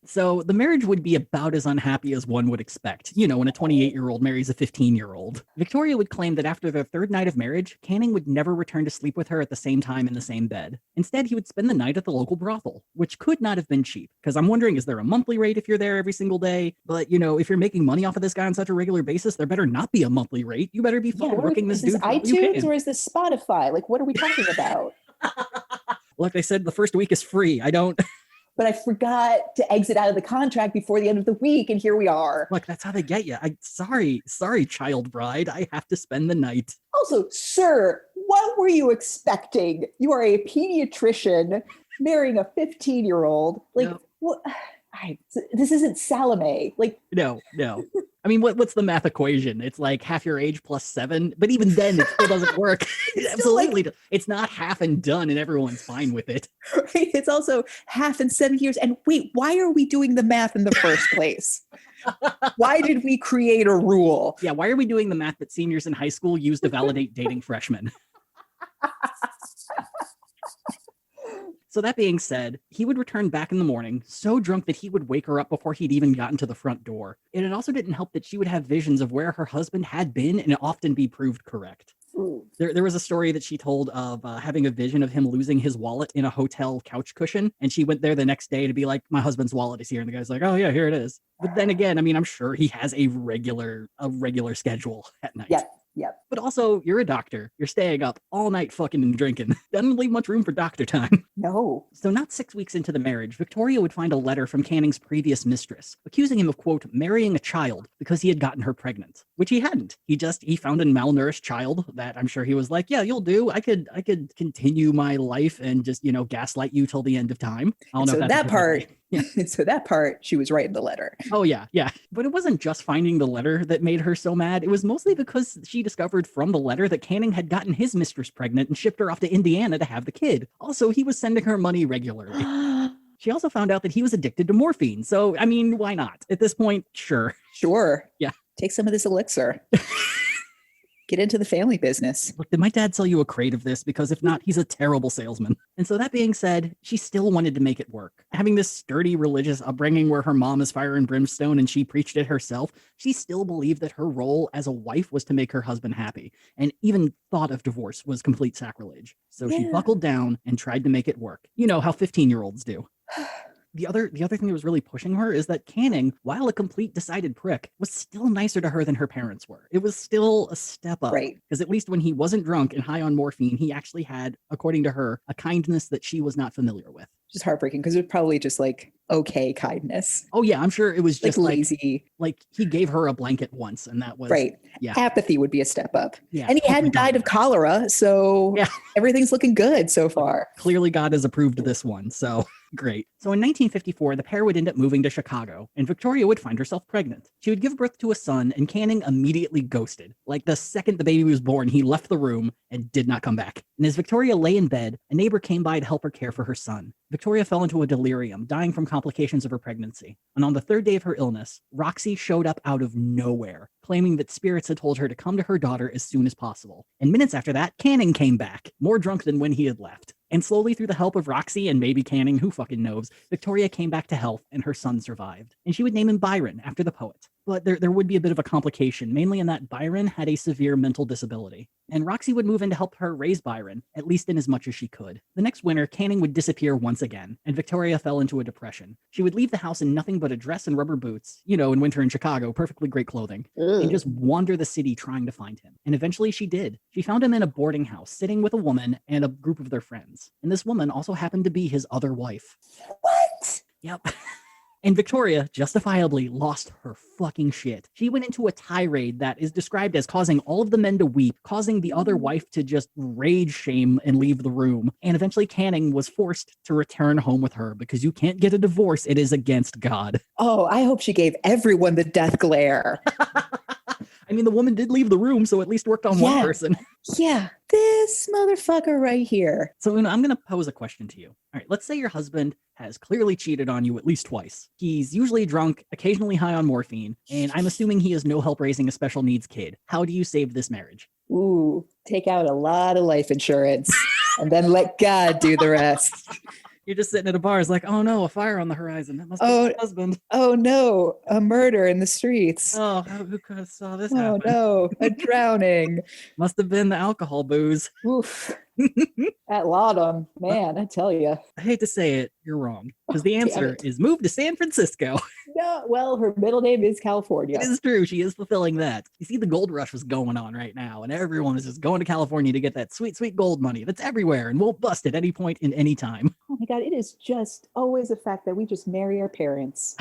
Speaker 2: So the marriage would be about as unhappy as one would expect, when a 28-year-old marries a 15-year-old. Victoria would claim that after their third night of marriage, Canning would never return to sleep with her at the same time in the same bed. Instead, he would spend the night at the local brothel, which could not have been cheap, because I'm wondering, is there a monthly rate if you're there every single day? But, if you're making money off of this guy on such a regular basis, there better not be a monthly rate. You better be fucking booking this dude.
Speaker 3: Is this iTunes or is this Spotify? Like, what are we talking about?
Speaker 2: Like I said, the first week is free.
Speaker 3: But I forgot to exit out of the contract before the end of the week, and here we are.
Speaker 2: Look, that's how they get you. Sorry, child bride. I have to spend the night.
Speaker 3: Also, sir, what were you expecting? You are a pediatrician marrying a 15-year-old. Like, no. What? This isn't Salome. Like,
Speaker 2: no. I mean, what's the math equation? It's like half your age plus 7, but even then, it still doesn't work. Absolutely, it's not half and done, and everyone's fine with it.
Speaker 3: Right? It's also half and 7 years. And wait, why are we doing the math in the first place? Why did we create a rule?
Speaker 2: Yeah, why are we doing the math that seniors in high school use to validate dating freshmen? So that being said, he would return back in the morning, so drunk that he would wake her up before he'd even gotten to the front door. And it also didn't help that she would have visions of where her husband had been and often be proved correct. There was a story that she told of having a vision of him losing his wallet in a hotel couch cushion. And she went there the next day to be like, my husband's wallet is here. And the guy's like, oh yeah, here it is. But then again, I mean, I'm sure he has a regular schedule at night.
Speaker 3: Yep.
Speaker 2: But also, you're a doctor. You're staying up all night fucking and drinking. Doesn't leave much room for doctor time.
Speaker 3: No.
Speaker 2: So not 6 weeks into the marriage, Victoria would find a letter from Canning's previous mistress, accusing him of, quote, marrying a child because he had gotten her pregnant, which he hadn't. He found a malnourished child that I'm sure he was like, yeah, you'll do. I could continue my life and just, gaslight you till the end of time. I don't know if
Speaker 3: that part. Yeah. So that part, she was right in the letter.
Speaker 2: Oh, yeah. But it wasn't just finding the letter that made her so mad. It was mostly because she discovered from the letter that Canning had gotten his mistress pregnant and shipped her off to Indiana to have the kid. Also, he was sending her money regularly. She also found out that he was addicted to morphine. So, I mean, why not? At this point, sure.
Speaker 3: Sure.
Speaker 2: Yeah.
Speaker 3: Take some of this elixir. Get into the family business.
Speaker 2: Look, did my dad sell you a crate of this? Because if not, he's a terrible salesman. And so that being said, she still wanted to make it work. Having this sturdy religious upbringing where her mom is fire and brimstone and she preached it herself, she still believed that her role as a wife was to make her husband happy. And even thought of divorce was complete sacrilege. So she buckled down and tried to make it work. You know how 15-year-olds do. The other thing that was really pushing her is that Canning, while a complete decided prick, was still nicer to her than her parents were. It was still a step up.
Speaker 3: Right.
Speaker 2: Because at least when he wasn't drunk and high on morphine, he actually had, according to her, a kindness that she was not familiar with.
Speaker 3: Just heartbreaking because it was probably just like okay kindness.
Speaker 2: Oh yeah, I'm sure it was just
Speaker 3: like lazy.
Speaker 2: Like he gave her a blanket once and that was
Speaker 3: right.
Speaker 2: Yeah.
Speaker 3: Apathy would be a step up.
Speaker 2: Yeah.
Speaker 3: And he hadn't died of cholera, so everything's looking good so far.
Speaker 2: Clearly God has approved this one, so great. So in 1954, the pair would end up moving to Chicago, and Victoria would find herself pregnant. She would give birth to a son, and Canning immediately ghosted. Like the second the baby was born, he left the room and did not come back. And as Victoria lay in bed, a neighbor came by to help her care for her son. Victoria fell into a delirium, dying from complications of her pregnancy. And on the third day of her illness, Roxy showed up out of nowhere, claiming that spirits had told her to come to her daughter as soon as possible. And minutes after that, Canning came back, more drunk than when he had left. And slowly through the help of Roxy and maybe Canning, who fucking knows, Victoria came back to health and her son survived. And she would name him Byron after the poet. But there would be a bit of a complication, mainly in that Byron had a severe mental disability. And Roxy would move in to help her raise Byron, at least in as much as she could. The next winter, Canning would disappear once again, and Victoria fell into a depression. She would leave the house in nothing but a dress and rubber boots, in winter in Chicago, perfectly great clothing, and just wander the city trying to find him. And eventually she did. She found him in a boarding house, sitting with a woman and a group of their friends. And this woman also happened to be his other wife.
Speaker 3: What?
Speaker 2: Yep. And Victoria justifiably lost her fucking shit. She went into a tirade that is described as causing all of the men to weep, causing the other wife to just rage shame and leave the room. And eventually Canning was forced to return home with her because you can't get a divorce. It is against God.
Speaker 3: Oh, I hope she gave everyone the death glare.
Speaker 2: I mean, the woman did leave the room, so at least worked on one person.
Speaker 3: Yeah, this motherfucker right here.
Speaker 2: So I'm going to pose a question to you. All right, let's say your husband has clearly cheated on you at least twice. He's usually drunk, occasionally high on morphine, and I'm assuming he has no help raising a special needs kid. How do you save this marriage?
Speaker 3: Ooh, take out a lot of life insurance and then let God do the rest.
Speaker 2: You're just sitting at a bar. It's like, oh no, a fire on the horizon. That must be my husband.
Speaker 3: Oh no, a murder in the streets.
Speaker 2: Oh, who could have saw this happen?
Speaker 3: Oh no, a drowning.
Speaker 2: Must have been the alcohol booze.
Speaker 3: Oof. At Laudum, man, I tell you.
Speaker 2: I hate to say it, you're wrong. Because the answer is move to San Francisco.
Speaker 3: No, well, her middle name is California.
Speaker 2: It is true. She is fulfilling that. You see, the gold rush was going on right now, and everyone is just going to California to get that sweet, sweet gold money that's everywhere and won't bust at any point in any time.
Speaker 3: Oh my God, it is just always a fact that we just marry our parents.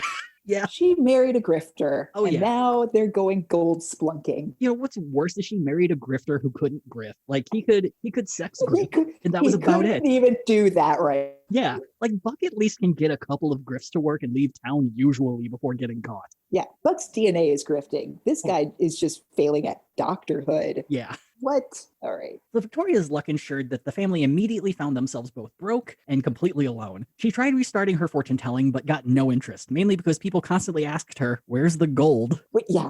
Speaker 2: Yeah.
Speaker 3: She married a grifter.
Speaker 2: Oh,
Speaker 3: and now they're going gold splunking.
Speaker 2: You know, what's worse is she married a grifter who couldn't grift. Like, he could sex grift, and that was about it.
Speaker 3: He couldn't even do that right.
Speaker 2: Yeah, like Buck at least can get a couple of grifts to work and leave town usually before getting caught.
Speaker 3: Yeah, Buck's DNA is grifting. This guy is just failing at doctorhood.
Speaker 2: Yeah.
Speaker 3: What? All right.
Speaker 2: So Victoria's luck ensured that the family immediately found themselves both broke and completely alone. She tried restarting her fortune telling, but got no interest, mainly because people constantly asked her, "Where's the gold?"
Speaker 3: Yeah.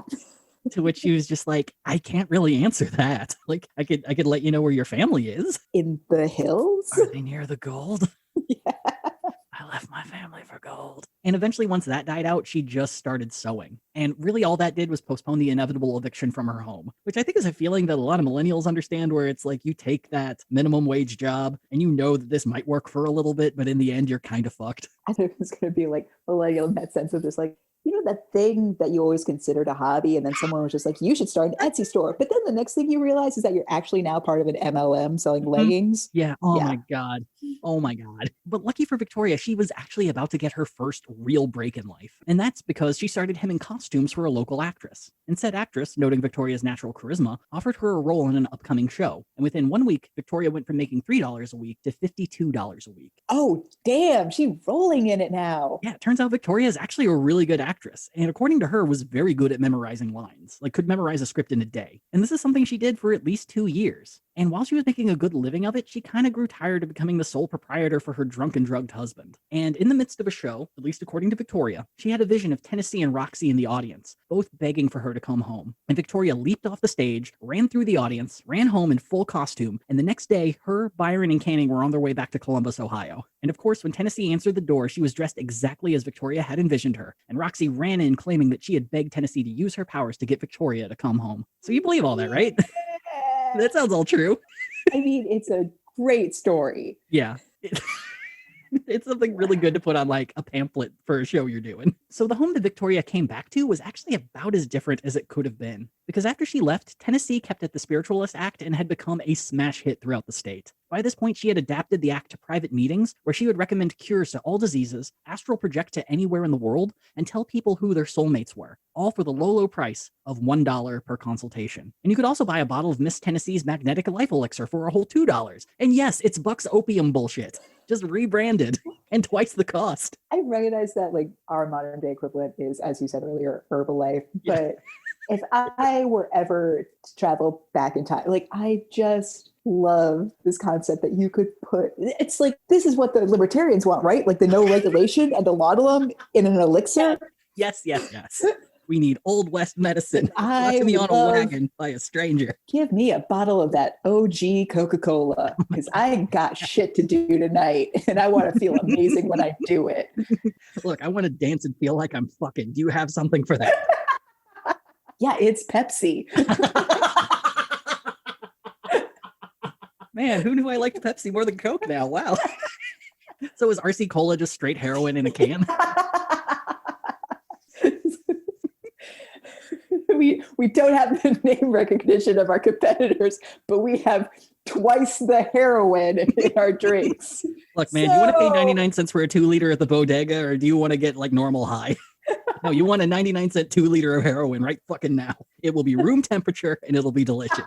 Speaker 2: To which she was just like, "I can't really answer that. Like, I could let you know where your family is.
Speaker 3: In the hills?
Speaker 2: Are they near the gold?"
Speaker 3: Yeah.
Speaker 2: I left my family for gold. And eventually, once that died out, she just started sewing. And really all that did was postpone the inevitable eviction from her home, which I think is a feeling that a lot of millennials understand, where it's like you take that minimum wage job and you know that this might work for a little bit, but in the end, you're kind of fucked.
Speaker 3: I think it was going to be like millennial in that sense of just like, you know, that thing that you always considered a hobby, and then someone was just like, you should start an Etsy store. But then the next thing you realize is that you're actually now part of an MLM selling leggings.
Speaker 2: Yeah. Oh my God. Oh my God. But lucky for Victoria, she was actually about to get her first real break in life. And that's because she started hemming costumes for a local actress. And said actress, noting Victoria's natural charisma, offered her a role in an upcoming show. And within 1 week, Victoria went from making $3 a week to $52 a week.
Speaker 3: Oh, damn. She's rolling in it now.
Speaker 2: Yeah, it turns out Victoria is actually a really good actress. And according to her, was very good at memorizing lines. Like, could memorize a script in a day. And this is something she did for at least 2 years. And while she was making a good living of it, she kind of grew tired of becoming the sole proprietor for her drunk and drugged husband. And in the midst of a show, at least according to Victoria, she had a vision of Tennessee and Roxy in the audience, both begging for her to come home. And Victoria leaped off the stage, ran through the audience, ran home in full costume, and the next day, her, Byron, and Canning were on their way back to Columbus, Ohio. And of course, when Tennessee answered the door, she was dressed exactly as Victoria had envisioned her, and Roxy ran in claiming that she had begged Tennessee to use her powers to get Victoria to come home. So you believe all that, right?
Speaker 3: Yeah.
Speaker 2: That sounds all true.
Speaker 3: I mean, it's a great story.
Speaker 2: Yeah. It's something really good to put on like a pamphlet for a show you're doing. So the home that Victoria came back to was actually about as different as it could have been. Because after she left, Tennessee kept at the Spiritualist Act and had become a smash hit throughout the state. By this point, she had adapted the act to private meetings where she would recommend cures to all diseases, astral project to anywhere in the world, and tell people who their soulmates were, all for the low, low price of $1 per consultation. And you could also buy a bottle of Miss Tennessee's magnetic life elixir for a whole $2. And yes, it's Buck's opium bullshit, just rebranded and twice the cost.
Speaker 3: I recognize that like our modern day equivalent is, as you said earlier, Herbalife, but if I were ever to travel back in time, like I just love this concept that you could put, it's like, this is what the libertarians want, right? Like the no regulation and the laudanum in an elixir.
Speaker 2: Yes. We need Old West medicine.
Speaker 3: I
Speaker 2: me on a wagon by a stranger.
Speaker 3: Give me a bottle of that OG Coca-Cola because I ain't got shit to do tonight and I want to feel amazing when I do it.
Speaker 2: Look, I want to dance and feel like I'm fucking. Do you have something for that?
Speaker 3: Yeah, it's Pepsi.
Speaker 2: Man, who knew I liked Pepsi more than Coke now? Wow. So is RC Cola just straight heroin in a can?
Speaker 3: We don't have the name recognition of our competitors, but we have twice the heroin in our drinks.
Speaker 2: Look, man, do you want to pay 99 cents for a 2-liter at the bodega, or do you want to get like normal high? No, you want a 99-cent 2-liter of heroin right fucking now. It will be room temperature and it'll be delicious.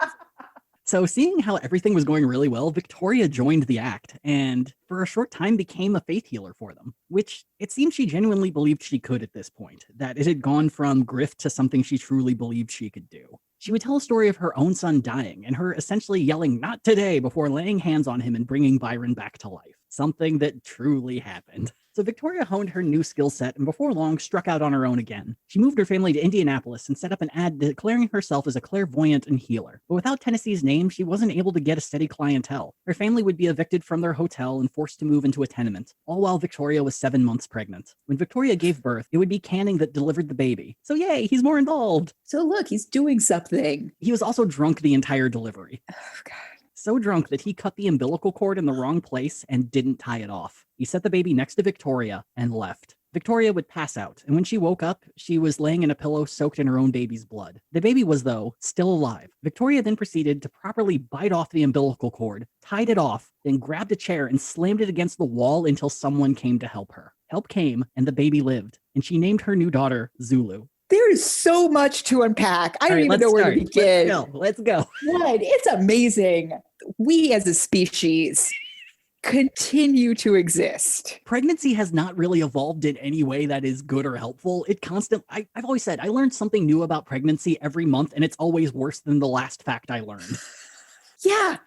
Speaker 2: So seeing how everything was going really well, Victoria joined the act and for a short time became a faith healer for them, which it seems she genuinely believed she could at this point, that it had gone from grift to something she truly believed she could do. She would tell a story of her own son dying and her essentially yelling, "Not today," before laying hands on him and bringing Byron back to life. something that truly happened. So Victoria honed her new skill set and before long struck out on her own again. She moved her family to Indianapolis and set up an ad declaring herself as a clairvoyant and healer. But without Tennessee's name, she wasn't able to get a steady clientele. Her family would be evicted from their hotel and forced to move into a tenement, all while Victoria was 7 months pregnant. When Victoria gave birth, it would be Canning that delivered the baby. So yay, he's more involved.
Speaker 3: So look, he's doing something.
Speaker 2: He was also drunk the entire delivery.
Speaker 3: Oh, God.
Speaker 2: So drunk that he cut the umbilical cord in the wrong place and didn't tie it off. He set the baby next to Victoria and left. Victoria would pass out, and when she woke up, she was laying in a pillow soaked in her own baby's blood. The baby was, though, still alive. Victoria then proceeded to properly bite off the umbilical cord, tied it off, then grabbed a chair and slammed it against the wall until someone came to help her. Help came, and the baby lived, and she named her new daughter Zulu.
Speaker 3: There is so much to unpack. I don't even know where to begin.
Speaker 2: Let's go.
Speaker 3: What? It's amazing. We as a species continue to exist.
Speaker 2: Pregnancy has not really evolved in any way that is good or helpful. I've always said I learned something new about pregnancy every month, and it's always worse than the last fact I learned.
Speaker 3: Yeah.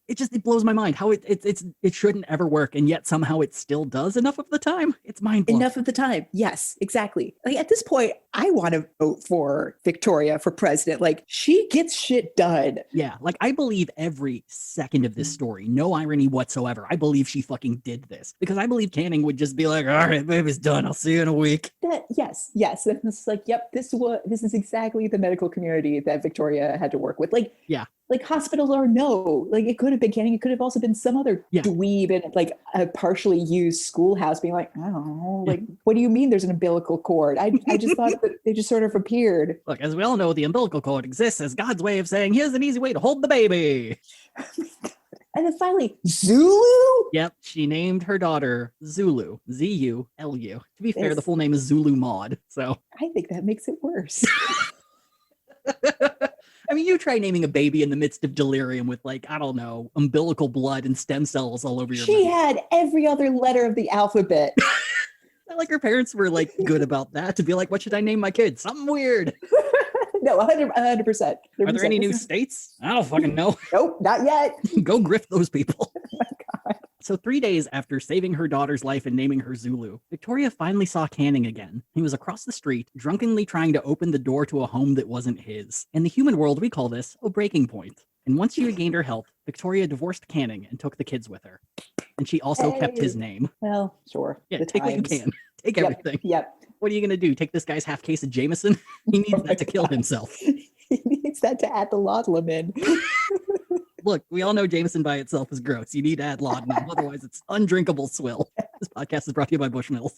Speaker 2: It blows my mind how it shouldn't ever work, and yet somehow it still does enough of the time. It's mind-blowing.
Speaker 3: Enough of the time. Yes, exactly. Like at this point, I want to vote for Victoria for president. Like she gets shit done.
Speaker 2: Yeah, like I believe every second of this story. No irony whatsoever. I believe she fucking did this because I believe Canning would just be like, "All right, baby's done. I'll see you in a week."
Speaker 3: Yes. And it's like, yep, this is exactly the medical community that Victoria had to work with. Like, yeah. Like hospitals are no, like it could have been Canning. It could have also been some other dweeb in like a partially used schoolhouse being like, I don't know, like, what do you mean there's an umbilical cord? I just thought that they just sort of appeared.
Speaker 2: Look, as we all know, the umbilical cord exists as God's way of saying, here's an easy way to hold the baby.
Speaker 3: And then finally, Zulu?
Speaker 2: Yep, she named her daughter Zulu, Z-U-L-U. To be fair, the full name is Zulu Maud, so.
Speaker 3: I think that makes it worse.
Speaker 2: I mean, you try naming a baby in the midst of delirium with, like, I don't know, umbilical blood and stem cells all over your
Speaker 3: She had every other letter of the alphabet.
Speaker 2: Like her parents were, like, good about that, to be like, what should I name my kid? Something weird.
Speaker 3: No, 100%.
Speaker 2: Are there any new states? I don't fucking know.
Speaker 3: Nope, not yet.
Speaker 2: Go grift those people.
Speaker 3: Oh my God.
Speaker 2: So 3 days after saving her daughter's life and naming her Zulu, Victoria finally saw Canning again. He was across the street, drunkenly trying to open the door to a home that wasn't his. In the human world, we call this a breaking point. And once she regained her health, Victoria divorced Canning and took the kids with her. And she also kept his name.
Speaker 3: Well, sure.
Speaker 2: Yeah, take what you can. Take everything.
Speaker 3: Yep.
Speaker 2: What are you going to do? Take this guy's half case of Jameson? He needs that to kill himself.
Speaker 3: He needs that to add the laudanum in.
Speaker 2: Look, we all know Jameson by itself is gross. You need to add laudanum. Otherwise, it's undrinkable swill. This podcast is brought to you by Bushmills.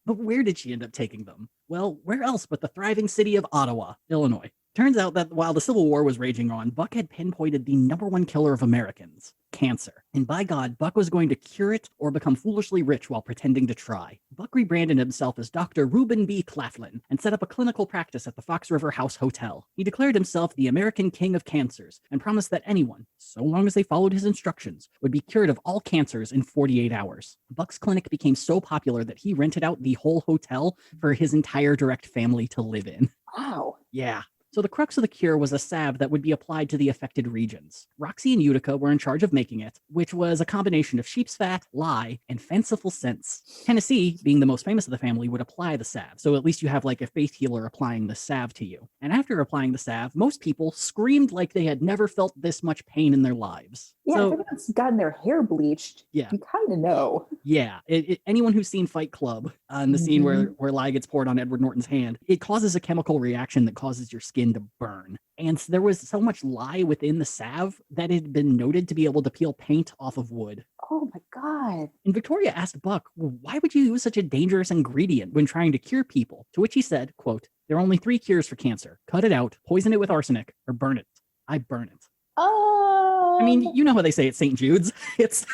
Speaker 2: But where did she end up taking them? Well, where else but the thriving city of Ottawa, Illinois. Turns out that while the Civil War was raging on, Buck had pinpointed the #1 killer of Americans, cancer. And by God, Buck was going to cure it or become foolishly rich while pretending to try. Buck rebranded himself as Dr. Reuben B. Claflin and set up a clinical practice at the Fox River House Hotel. He declared himself the American King of Cancers and promised that anyone, so long as they followed his instructions, would be cured of all cancers in 48 hours. Buck's clinic became so popular that he rented out the whole hotel for his entire direct family to live in.
Speaker 3: Wow.
Speaker 2: Yeah. So the crux of the cure was a salve that would be applied to the affected regions. Roxy and Utica were in charge of making it, which was a combination of sheep's fat, lye, and fanciful scents. Tennessee, being the most famous of the family, would apply the salve, so at least you have like a faith healer applying the salve to you. And after applying the salve, most people screamed like they had never felt this much pain in their lives.
Speaker 3: Yeah,
Speaker 2: so,
Speaker 3: if anyone's gotten their hair bleached, you kind of know.
Speaker 2: Yeah, anyone who's seen Fight Club, and the scene where lye gets poured on Edward Norton's hand, it causes a chemical reaction that causes your skin to burn. And there was so much lye within the salve that it had been noted to be able to peel paint off of wood.
Speaker 3: Oh my God.
Speaker 2: And Victoria asked Buck, well, why would you use such a dangerous ingredient when trying to cure people? To which he said, quote, there are only 3 cures for cancer. Cut it out, poison it with arsenic, or burn it. I burn it. I mean, you know how they say it's St. Jude's. It's...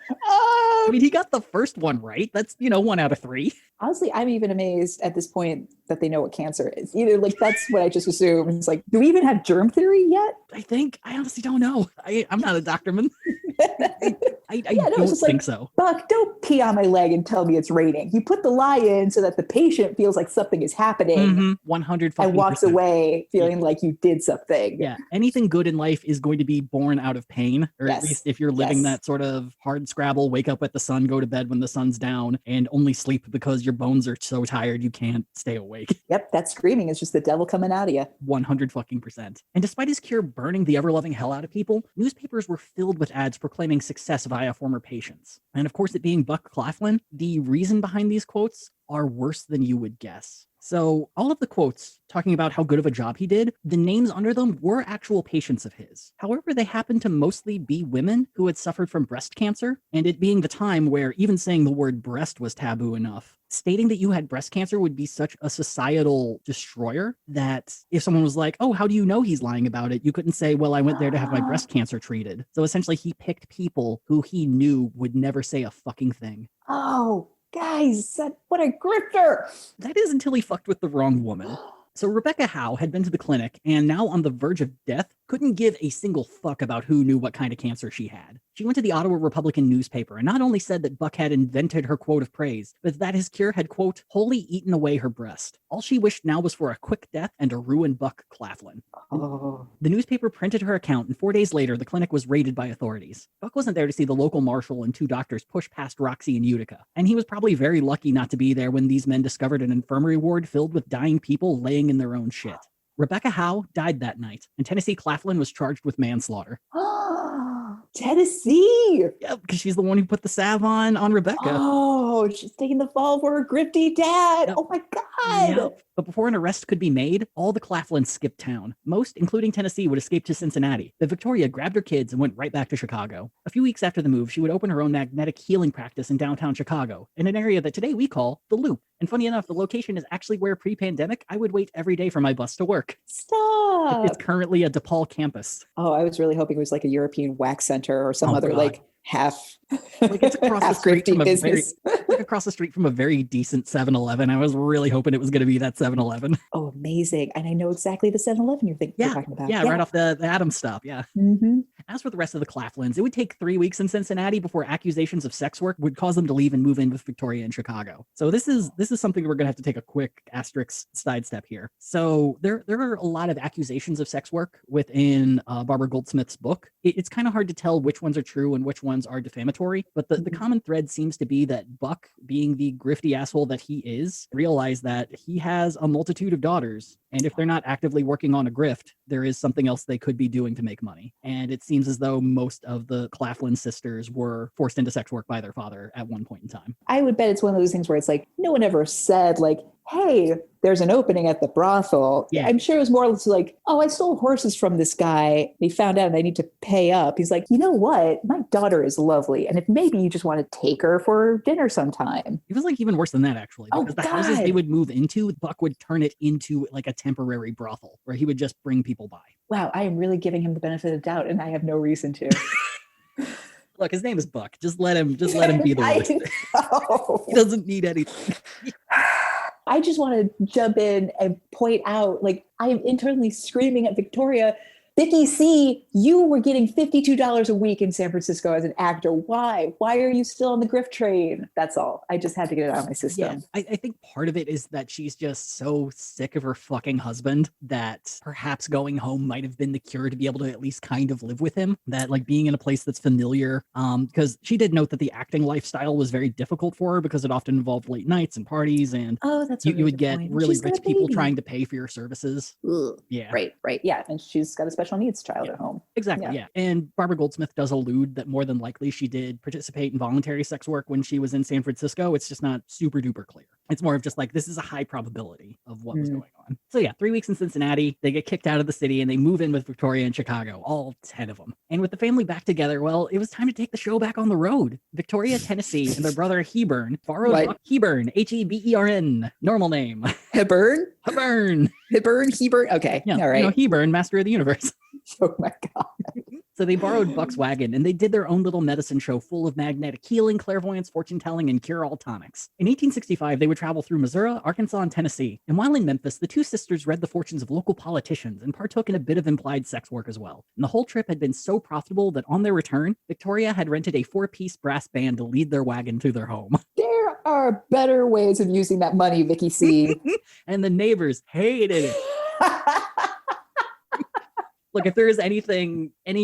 Speaker 2: I mean, he got the first one right. That's, 1 out of 3.
Speaker 3: Honestly, I'm even amazed at this point that they know what cancer is. Either like that's what I just assume. It's like, do we even have germ theory yet?
Speaker 2: I honestly don't know. I'm not a doctorman. I don't
Speaker 3: just
Speaker 2: think
Speaker 3: like,
Speaker 2: so.
Speaker 3: Buck, don't pee on my leg and tell me it's raining. You put the lie in so that the patient feels like something is happening.
Speaker 2: 100
Speaker 3: and walks away feeling like you did something.
Speaker 2: Yeah. Anything good in life is going to be born out of pain, or at least if you're living that sort of hard scrabble, wake up at the sun, go to bed when the sun's down, and only sleep because your bones are so tired you can't stay awake.
Speaker 3: Yep, that screaming is just the devil coming out of you.
Speaker 2: 100%. And despite his cure burning the ever-loving hell out of people, newspapers were filled with ads proclaiming success via former patients. And of course, it being Buck Claflin, the reason behind these quotes are worse than you would guess. So all of the quotes talking about how good of a job he did, the names under them were actual patients of his. However, they happened to mostly be women who had suffered from breast cancer, and it being the time where even saying the word breast was taboo enough, stating that you had breast cancer would be such a societal destroyer that if someone was like, oh, how do you know he's lying about it? You couldn't say, well, I went there to have my breast cancer treated. So essentially he picked people who he knew would never say a fucking thing.
Speaker 3: Oh, guys, what a grifter.
Speaker 2: That is until he fucked with the wrong woman. So Rebecca Howe had been to the clinic and now on the verge of death, couldn't give a single fuck about who knew what kind of cancer she had. She went to the Ottawa Republican newspaper and not only said that Buck had invented her quote of praise, but that his cure had, quote, wholly eaten away her breast. All she wished now was for a quick death and to ruin Buck Claflin.
Speaker 3: Oh.
Speaker 2: The newspaper printed her account, and 4 days later, the clinic was raided by authorities. Buck wasn't there to see the local marshal and 2 doctors push past Roxy and Utica, and he was probably very lucky not to be there when these men discovered an infirmary ward filled with dying people laying in their own shit. Rebecca Howe died that night, and Tennessee Claflin was charged with manslaughter.
Speaker 3: Tennessee!
Speaker 2: Yeah, because she's the one who put the salve on Rebecca.
Speaker 3: Oh, she's taking the fall for her grifty dad.
Speaker 2: Yep.
Speaker 3: Oh my God.
Speaker 2: Yep. But before an arrest could be made, all the Claflins skipped town. Most, including Tennessee, would escape to Cincinnati. But Victoria grabbed her kids and went right back to Chicago. A few weeks after the move, she would open her own magnetic healing practice in downtown Chicago, in an area that today we call the Loop. And funny enough, the location is actually where pre-pandemic I would wait every day for my bus to work.
Speaker 3: Stop.
Speaker 2: It's currently a DePaul campus.
Speaker 3: Oh, I was really hoping it was like a European wax center or some other
Speaker 2: God.
Speaker 3: Like half
Speaker 2: like it's across the street from
Speaker 3: across
Speaker 2: the street from a very decent 7-Eleven. I was really hoping it was going to be that 7-Eleven.
Speaker 3: Oh, amazing. And I know exactly the 7-Eleven you're talking about.
Speaker 2: Yeah, right off the Adams stop. Yeah.
Speaker 3: Mm-hmm.
Speaker 2: As for the rest of the Claflins, it would take 3 weeks in Cincinnati before accusations of sex work would cause them to leave and move in with Victoria in Chicago. So this is something we're going to have to take a quick asterisk sidestep here. So there are a lot of accusations of sex work within Barbara Goldsmith's book. It's kind of hard to tell which ones are true and which ones are defamatory, but the common thread seems to be that Buck, being the grifty asshole that he is, realized that he has a multitude of daughters, and if they're not actively working on a grift, there is something else they could be doing to make money. And it seems as though most of the Claflin sisters were forced into sex work by their father at one point in time. I
Speaker 3: would bet it's one of those things where it's like, no one ever said like, hey, there's an opening at the brothel.
Speaker 2: Yeah.
Speaker 3: I'm sure it was more like, oh, I stole horses from this guy. They found out I need to pay up. He's like, you know what? My daughter is lovely. And if maybe you just want to take her for dinner sometime.
Speaker 2: It was like even worse than that, actually. Because the houses they would move into, Buck would turn it into like a temporary brothel where he would just bring people by.
Speaker 3: Wow, I am really giving him the benefit of doubt, and I have no reason to.
Speaker 2: Look, his name is Buck. Just let him be the one. He doesn't need anything.
Speaker 3: I just want to jump in and point out, like, I am internally screaming at Victoria, Vicky C., you were getting $52 a week in San Francisco as an actor. Why? Why are you still on the grift train? That's all. I just had to get it out of my system.
Speaker 2: Yeah, I think part of it is that she's just so sick of her fucking husband that perhaps going home might have been the cure to be able to at least kind of live with him. That like being in a place that's familiar, because she did note that the acting lifestyle was very difficult for her because it often involved late nights and parties, and you would get really rich people trying to pay for your services.
Speaker 3: Ugh.
Speaker 2: Yeah.
Speaker 3: Right. Yeah. And she's got a special needs child at home.
Speaker 2: Exactly. Yeah. And Barbara Goldsmith does allude that more than likely she did participate in voluntary sex work when she was in San Francisco. It's just not super duper clear. It's more of just like, this is a high probability of what was going on. So yeah, 3 weeks in Cincinnati, they get kicked out of the city and they move in with Victoria in Chicago, all 10 of them. And with the family back together, well, it was time to take the show back on the road. Victoria, Tennessee, and their brother Hebern borrowed Hebern, Hebern, normal name.
Speaker 3: Hebern?
Speaker 2: Hebern.
Speaker 3: Hebern? Okay.
Speaker 2: Yeah,
Speaker 3: all right.
Speaker 2: Hebern, master of the universe.
Speaker 3: Oh my God.
Speaker 2: So they borrowed Buck's wagon and they did their own little medicine show full of magnetic healing, clairvoyance, fortune telling, and cure-all tonics. In 1865, they would travel through Missouri, Arkansas, and Tennessee. And while in Memphis, the two sisters read the fortunes of local politicians and partook in a bit of implied sex work as well. And the whole trip had been so profitable that on their return, Victoria had rented a 4-piece brass band to lead their wagon to their home.
Speaker 3: There are better ways of using that money, Vicky C.
Speaker 2: And the neighbors hated it. Look, if there is any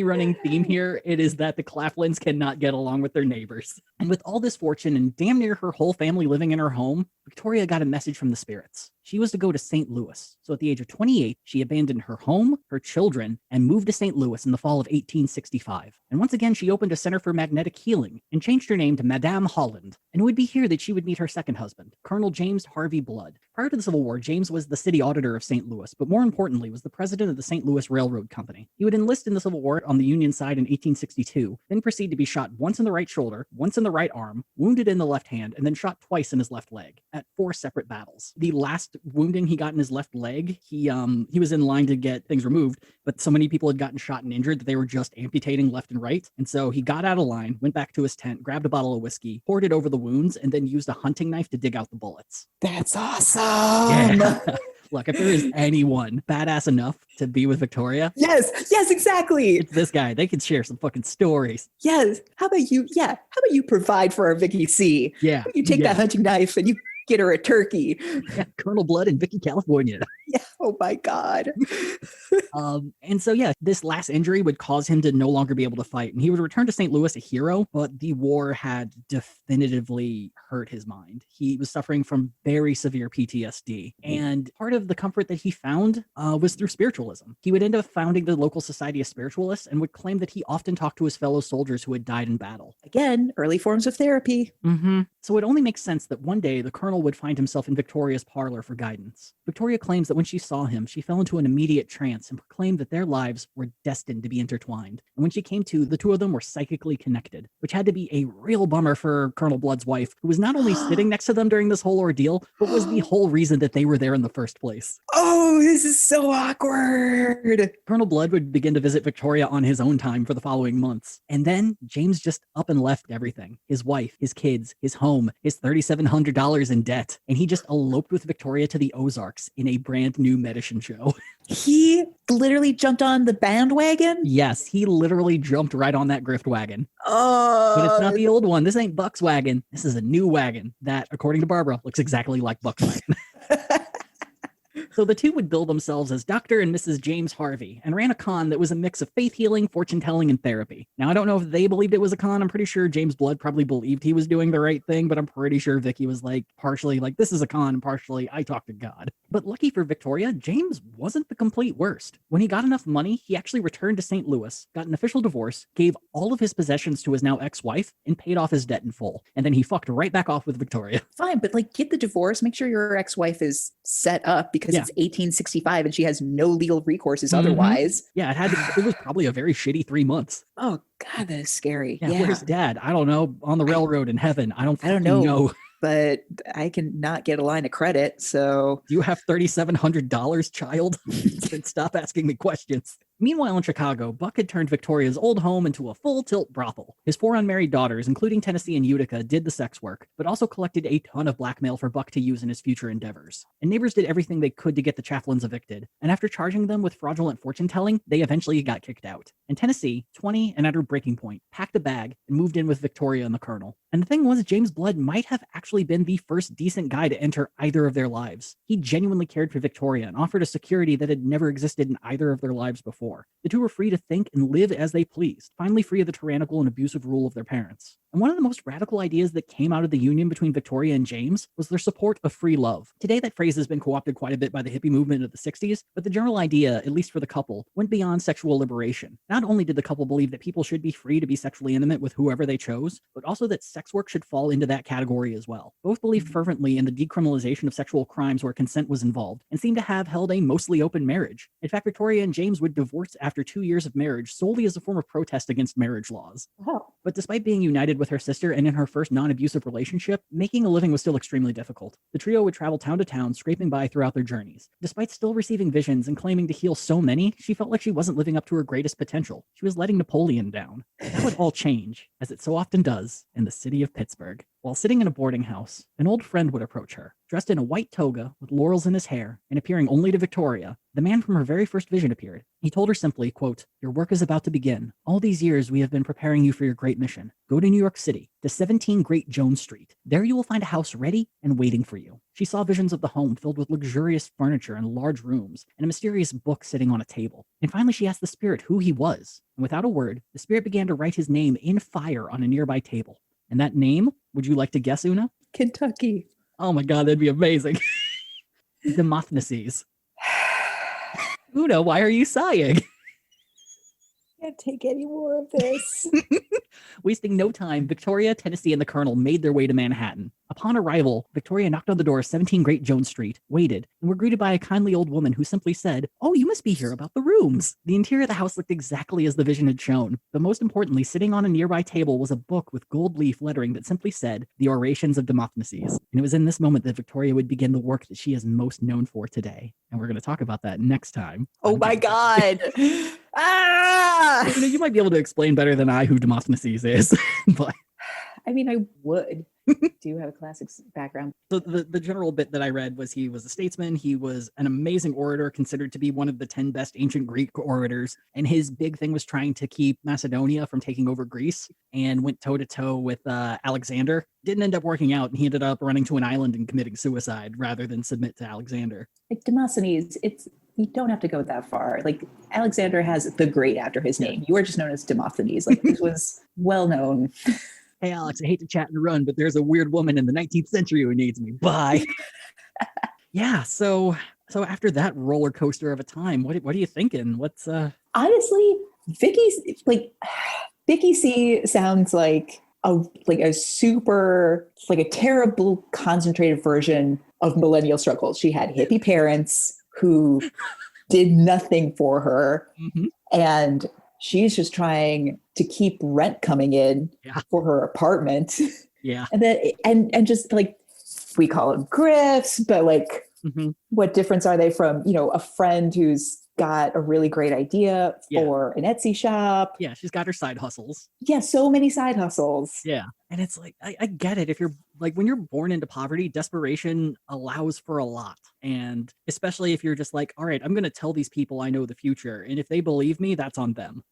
Speaker 2: running theme here, it is that the Claflins cannot get along with their neighbors. And with all this fortune and damn near her whole family living in her home, Victoria got a message from the spirits. She was to go to St. Louis. So at the age of 28, she abandoned her home, her children, and moved to St. Louis in the fall of 1865. And once again, she opened a center for magnetic healing and changed her name to Madame Holland. And it would be here that she would meet her second husband, Colonel James Harvey Blood. Prior to the Civil War, James was the city auditor of St. Louis, but more importantly, was the president of the St. Louis Railroad Company. He would enlist in the Civil War on the Union side in 1862, then proceed to be shot once in the right shoulder, once in the right arm, wounded in the left hand, and then shot twice in his left leg at 4 separate battles. The last wounding he got in his left leg, he was in line to get things removed, but so many people had gotten shot and injured that they were just amputating left and right. And so he got out of line, went back to his tent, grabbed a bottle of whiskey, poured it over the wounds, and then used a hunting knife to dig out the bullets.
Speaker 3: That's awesome.
Speaker 2: Yeah. Look, if there is anyone badass enough to be with Victoria.
Speaker 3: Yes, exactly.
Speaker 2: It's this guy. They could share some fucking stories.
Speaker 3: Yes. How about you provide for our Vicky C?
Speaker 2: Yeah.
Speaker 3: You take that hunting knife and you get her a turkey.
Speaker 2: Yeah, Colonel Blood in Vicky, California.
Speaker 3: Yeah. Oh my God.
Speaker 2: And so, yeah, this last injury would cause him to no longer be able to fight. And he would return to St. Louis a hero, but the war had definitively hurt his mind. He was suffering from very severe PTSD. And part of the comfort that he found was through spiritualism. He would end up founding the local Society of Spiritualists and would claim that he often talked to his fellow soldiers who had died in battle.
Speaker 3: Again, early forms of therapy.
Speaker 2: Mm-hmm. So it only makes sense that one day the colonel would find himself in Victoria's parlor for guidance. Victoria claims that when she saw him, she fell into an immediate trance and proclaimed that their lives were destined to be intertwined. And when she came to, the two of them were psychically connected, which had to be a real bummer for Colonel Blood's wife, who was not only sitting next to them during this whole ordeal, but was the whole reason that they were there in the first place.
Speaker 3: Oh, this is so awkward.
Speaker 2: Colonel Blood would begin to visit Victoria on his own time for the following months. And then James just up and left everything. His wife, his kids, his home, his $3,700 in debt. And he just eloped with Victoria to the Ozarks in a brand new medicine show.
Speaker 3: He literally jumped on the bandwagon?
Speaker 2: Yes, he literally jumped right on that grift wagon.
Speaker 3: Oh.
Speaker 2: But it's not the old one. This ain't Buck's wagon. This is a new wagon that, according to Barbara, looks exactly like Buck's wagon. So the two would bill themselves as Dr. and Mrs. James Harvey and ran a con that was a mix of faith healing, fortune telling, and therapy. Now, I don't know if they believed it was a con. I'm pretty sure James Blood probably believed he was doing the right thing, but I'm pretty sure Vicky was like partially like, this is a con, and partially I talk to God. But lucky for Victoria, James wasn't the complete worst. When he got enough money, he actually returned to St. Louis, got an official divorce, gave all of his possessions to his now ex-wife, and paid off his debt in full. And then he fucked right back off with Victoria.
Speaker 3: Fine, but like get the divorce, make sure your ex-wife is set up because it's 1865 and she has no legal recourses otherwise.
Speaker 2: Yeah, it was probably a very shitty 3 months.
Speaker 3: Oh God, that is scary.
Speaker 2: Yeah, where's Dad? I don't know. On the railroad in heaven. I don't know.
Speaker 3: But I can not get a line of credit, so...
Speaker 2: Do you have $3,700, child? Then stop asking me questions. Meanwhile, in Chicago, Buck had turned Victoria's old home into a full-tilt brothel. His 4 unmarried daughters, including Tennessee and Utica, did the sex work, but also collected a ton of blackmail for Buck to use in his future endeavors. And neighbors did everything they could to get the Chafflins evicted, and after charging them with fraudulent fortune-telling, they eventually got kicked out. And Tennessee, 20 and at her breaking point, packed a bag and moved in with Victoria and the Colonel. And the thing was, James Blood might have actually been the first decent guy to enter either of their lives. He genuinely cared for Victoria and offered a security that had never existed in either of their lives before. The two were free to think and live as they pleased, finally free of the tyrannical and abusive rule of their parents. And one of the most radical ideas that came out of the union between Victoria and James was their support of free love. Today, that phrase has been co-opted quite a bit by the hippie movement of the 60s, but the general idea, at least for the couple, went beyond sexual liberation. Not only did the couple believe that people should be free to be sexually intimate with whoever they chose, but also that sex work should fall into that category as well. Both believed fervently in the decriminalization of sexual crimes where consent was involved, and seemed to have held a mostly open marriage. In fact, Victoria and James would divorce divorced after 2 years of marriage solely as a form of protest against marriage laws.
Speaker 3: Wow.
Speaker 2: But despite being united with her sister and in her first non-abusive relationship, making a living was still extremely difficult. The trio would travel town to town, scraping by throughout their journeys. Despite still receiving visions and claiming to heal so many, she felt like she wasn't living up to her greatest potential. She was letting Napoleon down. That would all change, as it so often does, in the city of Pittsburgh. While sitting in a boarding house, an old friend would approach her. Dressed in a white toga with laurels in his hair and appearing only to Victoria, the man from her very first vision appeared. He told her simply, quote, "Your work is about to begin. All these years we have been preparing you for your great mission. Go to New York City, to 17 Great Jones Street. There you will find a house ready and waiting for you." She saw visions of the home filled with luxurious furniture and large rooms, and a mysterious book sitting on a table. And finally she asked the spirit who he was, and without a word, the spirit began to write his name in fire on a nearby table. And that name, would you like to guess, Una?
Speaker 3: Kentucky.
Speaker 2: Oh my god, that'd be amazing. Demosthenes. Una, why are you sighing?
Speaker 3: Can't take any more of this.
Speaker 2: Wasting no time, Victoria, Tennessee, and the Colonel made their way to Manhattan. Upon arrival, Victoria knocked on the door of 17 Great Jones Street, waited, and were greeted by a kindly old woman who simply said, "Oh, you must be here about the rooms." The interior of the house looked exactly as the vision had shown, but most importantly, sitting on a nearby table was a book with gold leaf lettering that simply said, "The Orations of Demosthenes." And it was in this moment that Victoria would begin the work that she is most known for today. And we're going to talk about that next time.
Speaker 3: Oh my god. Ah!
Speaker 2: You might be able to explain better than I who Demosthenes is, but
Speaker 3: I mean, I would. Do you have a classics background?
Speaker 2: So the general bit that I read was he was a statesman. He was an amazing orator, considered to be one of the 10 best ancient Greek orators. And his big thing was trying to keep Macedonia from taking over Greece, and went toe to toe with Alexander. Didn't end up working out, and he ended up running to an island and committing suicide rather than submit to Alexander.
Speaker 3: Like Demosthenes, you don't have to go that far. Like Alexander has the Great after his name. You are just known as Demosthenes. Like this was well known.
Speaker 2: Hey, Alex, I hate to chat and run, but there's a weird woman in the 19th century who needs me. Bye. Yeah, so after that roller coaster of a time, what are you thinking? What's
Speaker 3: Honestly, Vicky C sounds like a super, like a terrible concentrated version of millennial struggles. She had hippie parents who did nothing for her, and she's just trying to keep rent coming in for her apartment.
Speaker 2: Yeah.
Speaker 3: And then, and just like, we call them grifts, but like, what difference are they from, a friend who's got a really great idea for an Etsy shop?
Speaker 2: Yeah. She's got her side hustles.
Speaker 3: Yeah. So many side hustles.
Speaker 2: Yeah. And it's like, I get it. If you're like, when you're born into poverty, desperation allows for a lot. And especially if you're just like, all right, I'm going to tell these people I know the future. And if they believe me, that's on them.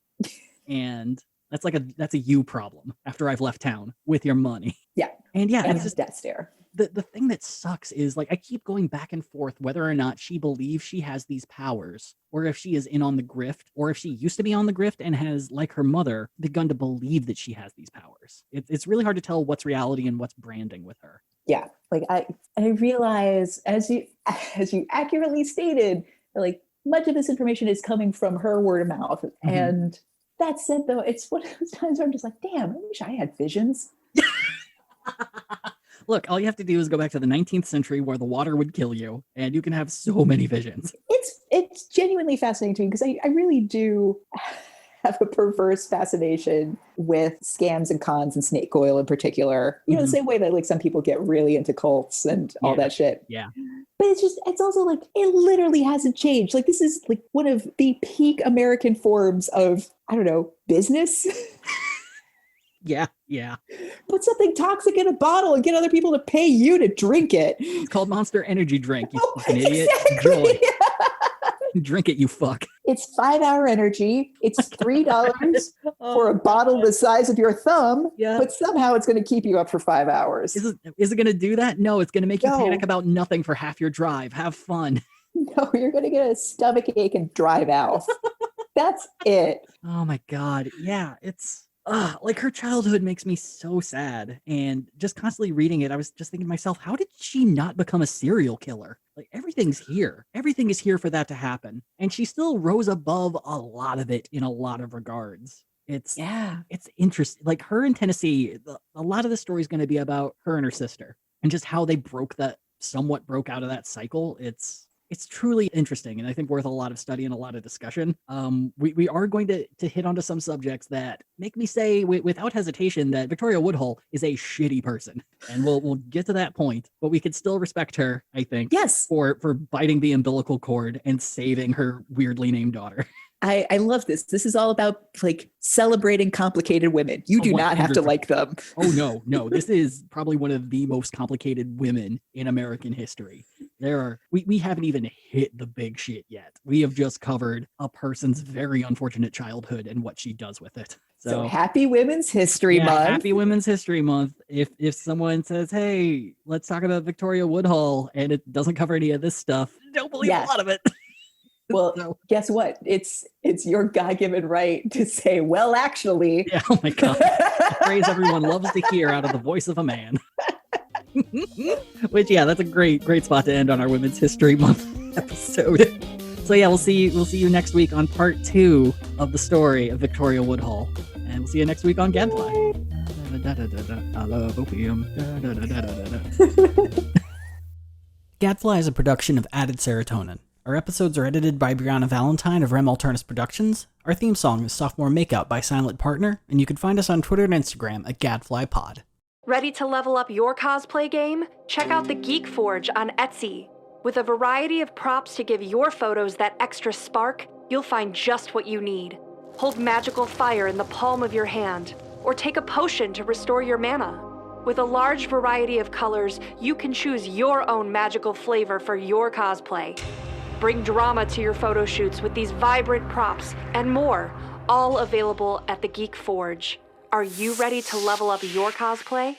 Speaker 2: And that's a you problem after I've left town with your money.
Speaker 3: Yeah.
Speaker 2: And yeah,
Speaker 3: and
Speaker 2: it's just
Speaker 3: death stare.
Speaker 2: The thing that sucks is like I keep going back and forth whether or not she believes she has these powers, or if she is in on the grift, or if she used to be on the grift and has, like her mother, begun to believe that she has these powers. It's really hard to tell what's reality and what's branding with her.
Speaker 3: Yeah. Like I realize, as you accurately stated, like much of this information is coming from her word of mouth. And that said, though, it's one of those times where I'm just like, damn, I wish I had visions.
Speaker 2: Look, all you have to do is go back to the 19th century where the water would kill you, and you can have so many visions.
Speaker 3: It's genuinely fascinating to me because I really do have a perverse fascination with scams and cons and snake oil in particular. The same way that like some people get really into cults and all that shit.
Speaker 2: Yeah.
Speaker 3: But it's also like, it literally hasn't changed. Like this is like one of the peak American forms of, I don't know, business.
Speaker 2: Yeah, yeah.
Speaker 3: Put something toxic in a bottle and get other people to pay you to drink it.
Speaker 2: It's called Monster Energy Drink, you fucking idiot.
Speaker 3: Exactly.
Speaker 2: Enjoy. Drink it, you fuck.
Speaker 3: It's 5-hour energy. It's $3 for a bottle the size of your thumb, but somehow it's going to keep you up for 5 hours.
Speaker 2: Is it going to do that? No, it's going to make you panic about nothing for half your drive. Have fun.
Speaker 3: No, you're going to get a stomach ache and drive out. That's it.
Speaker 2: Oh my God. Yeah, it's... like her childhood makes me so sad, and just constantly reading it, I was just thinking to myself, how did she not become a serial killer? Like everything is here for that to happen, and she still rose above a lot of it in a lot of regards. It's interesting. Like her in Tennessee, a lot of the story is going to be about her and her sister, and just how they somewhat broke out of that cycle. It's it's truly interesting, and I think worth a lot of study and a lot of discussion. We are going to hit onto some subjects that make me say without hesitation that Victoria Woodhull is a shitty person, and we'll get to that point. But we could still respect her, I think,
Speaker 3: yes,
Speaker 2: for biting the umbilical cord and saving her weirdly named daughter.
Speaker 3: I love this. This is all about like celebrating complicated women. You do not have to like them.
Speaker 2: Oh no. This is probably one of the most complicated women in American history. We haven't even hit the big shit yet. We have just covered a person's very unfortunate childhood and what she does with it.
Speaker 3: So happy Women's History Month.
Speaker 2: Happy Women's History Month. If someone says, hey, let's talk about Victoria Woodhull, and it doesn't cover any of this stuff, don't believe a lot of it.
Speaker 3: Well, guess what? It's your God-given right to say, well, actually.
Speaker 2: Yeah, oh my God. A phrase everyone loves to hear out of the voice of a man. Which, yeah, that's a great spot to end on our Women's History Month episode. So yeah, we'll see you next week on part 2 of the story of Victoria Woodhull. And we'll see you next week on Gadfly. I love opium. Gadfly is a production of Added Serotonin. Our episodes are edited by Brianna Valentine of Rem Alternus Productions. Our theme song is Sophomore Makeout by Silent Partner, and you can find us on Twitter and Instagram at GadflyPod.
Speaker 4: Ready to level up your cosplay game? Check out the Geek Forge on Etsy. With a variety of props to give your photos that extra spark, you'll find just what you need. Hold magical fire in the palm of your hand, or take a potion to restore your mana. With a large variety of colors, you can choose your own magical flavor for your cosplay. Bring drama to your photo shoots with these vibrant props and more, all available at the Geek Forge. Are you ready to level up your cosplay?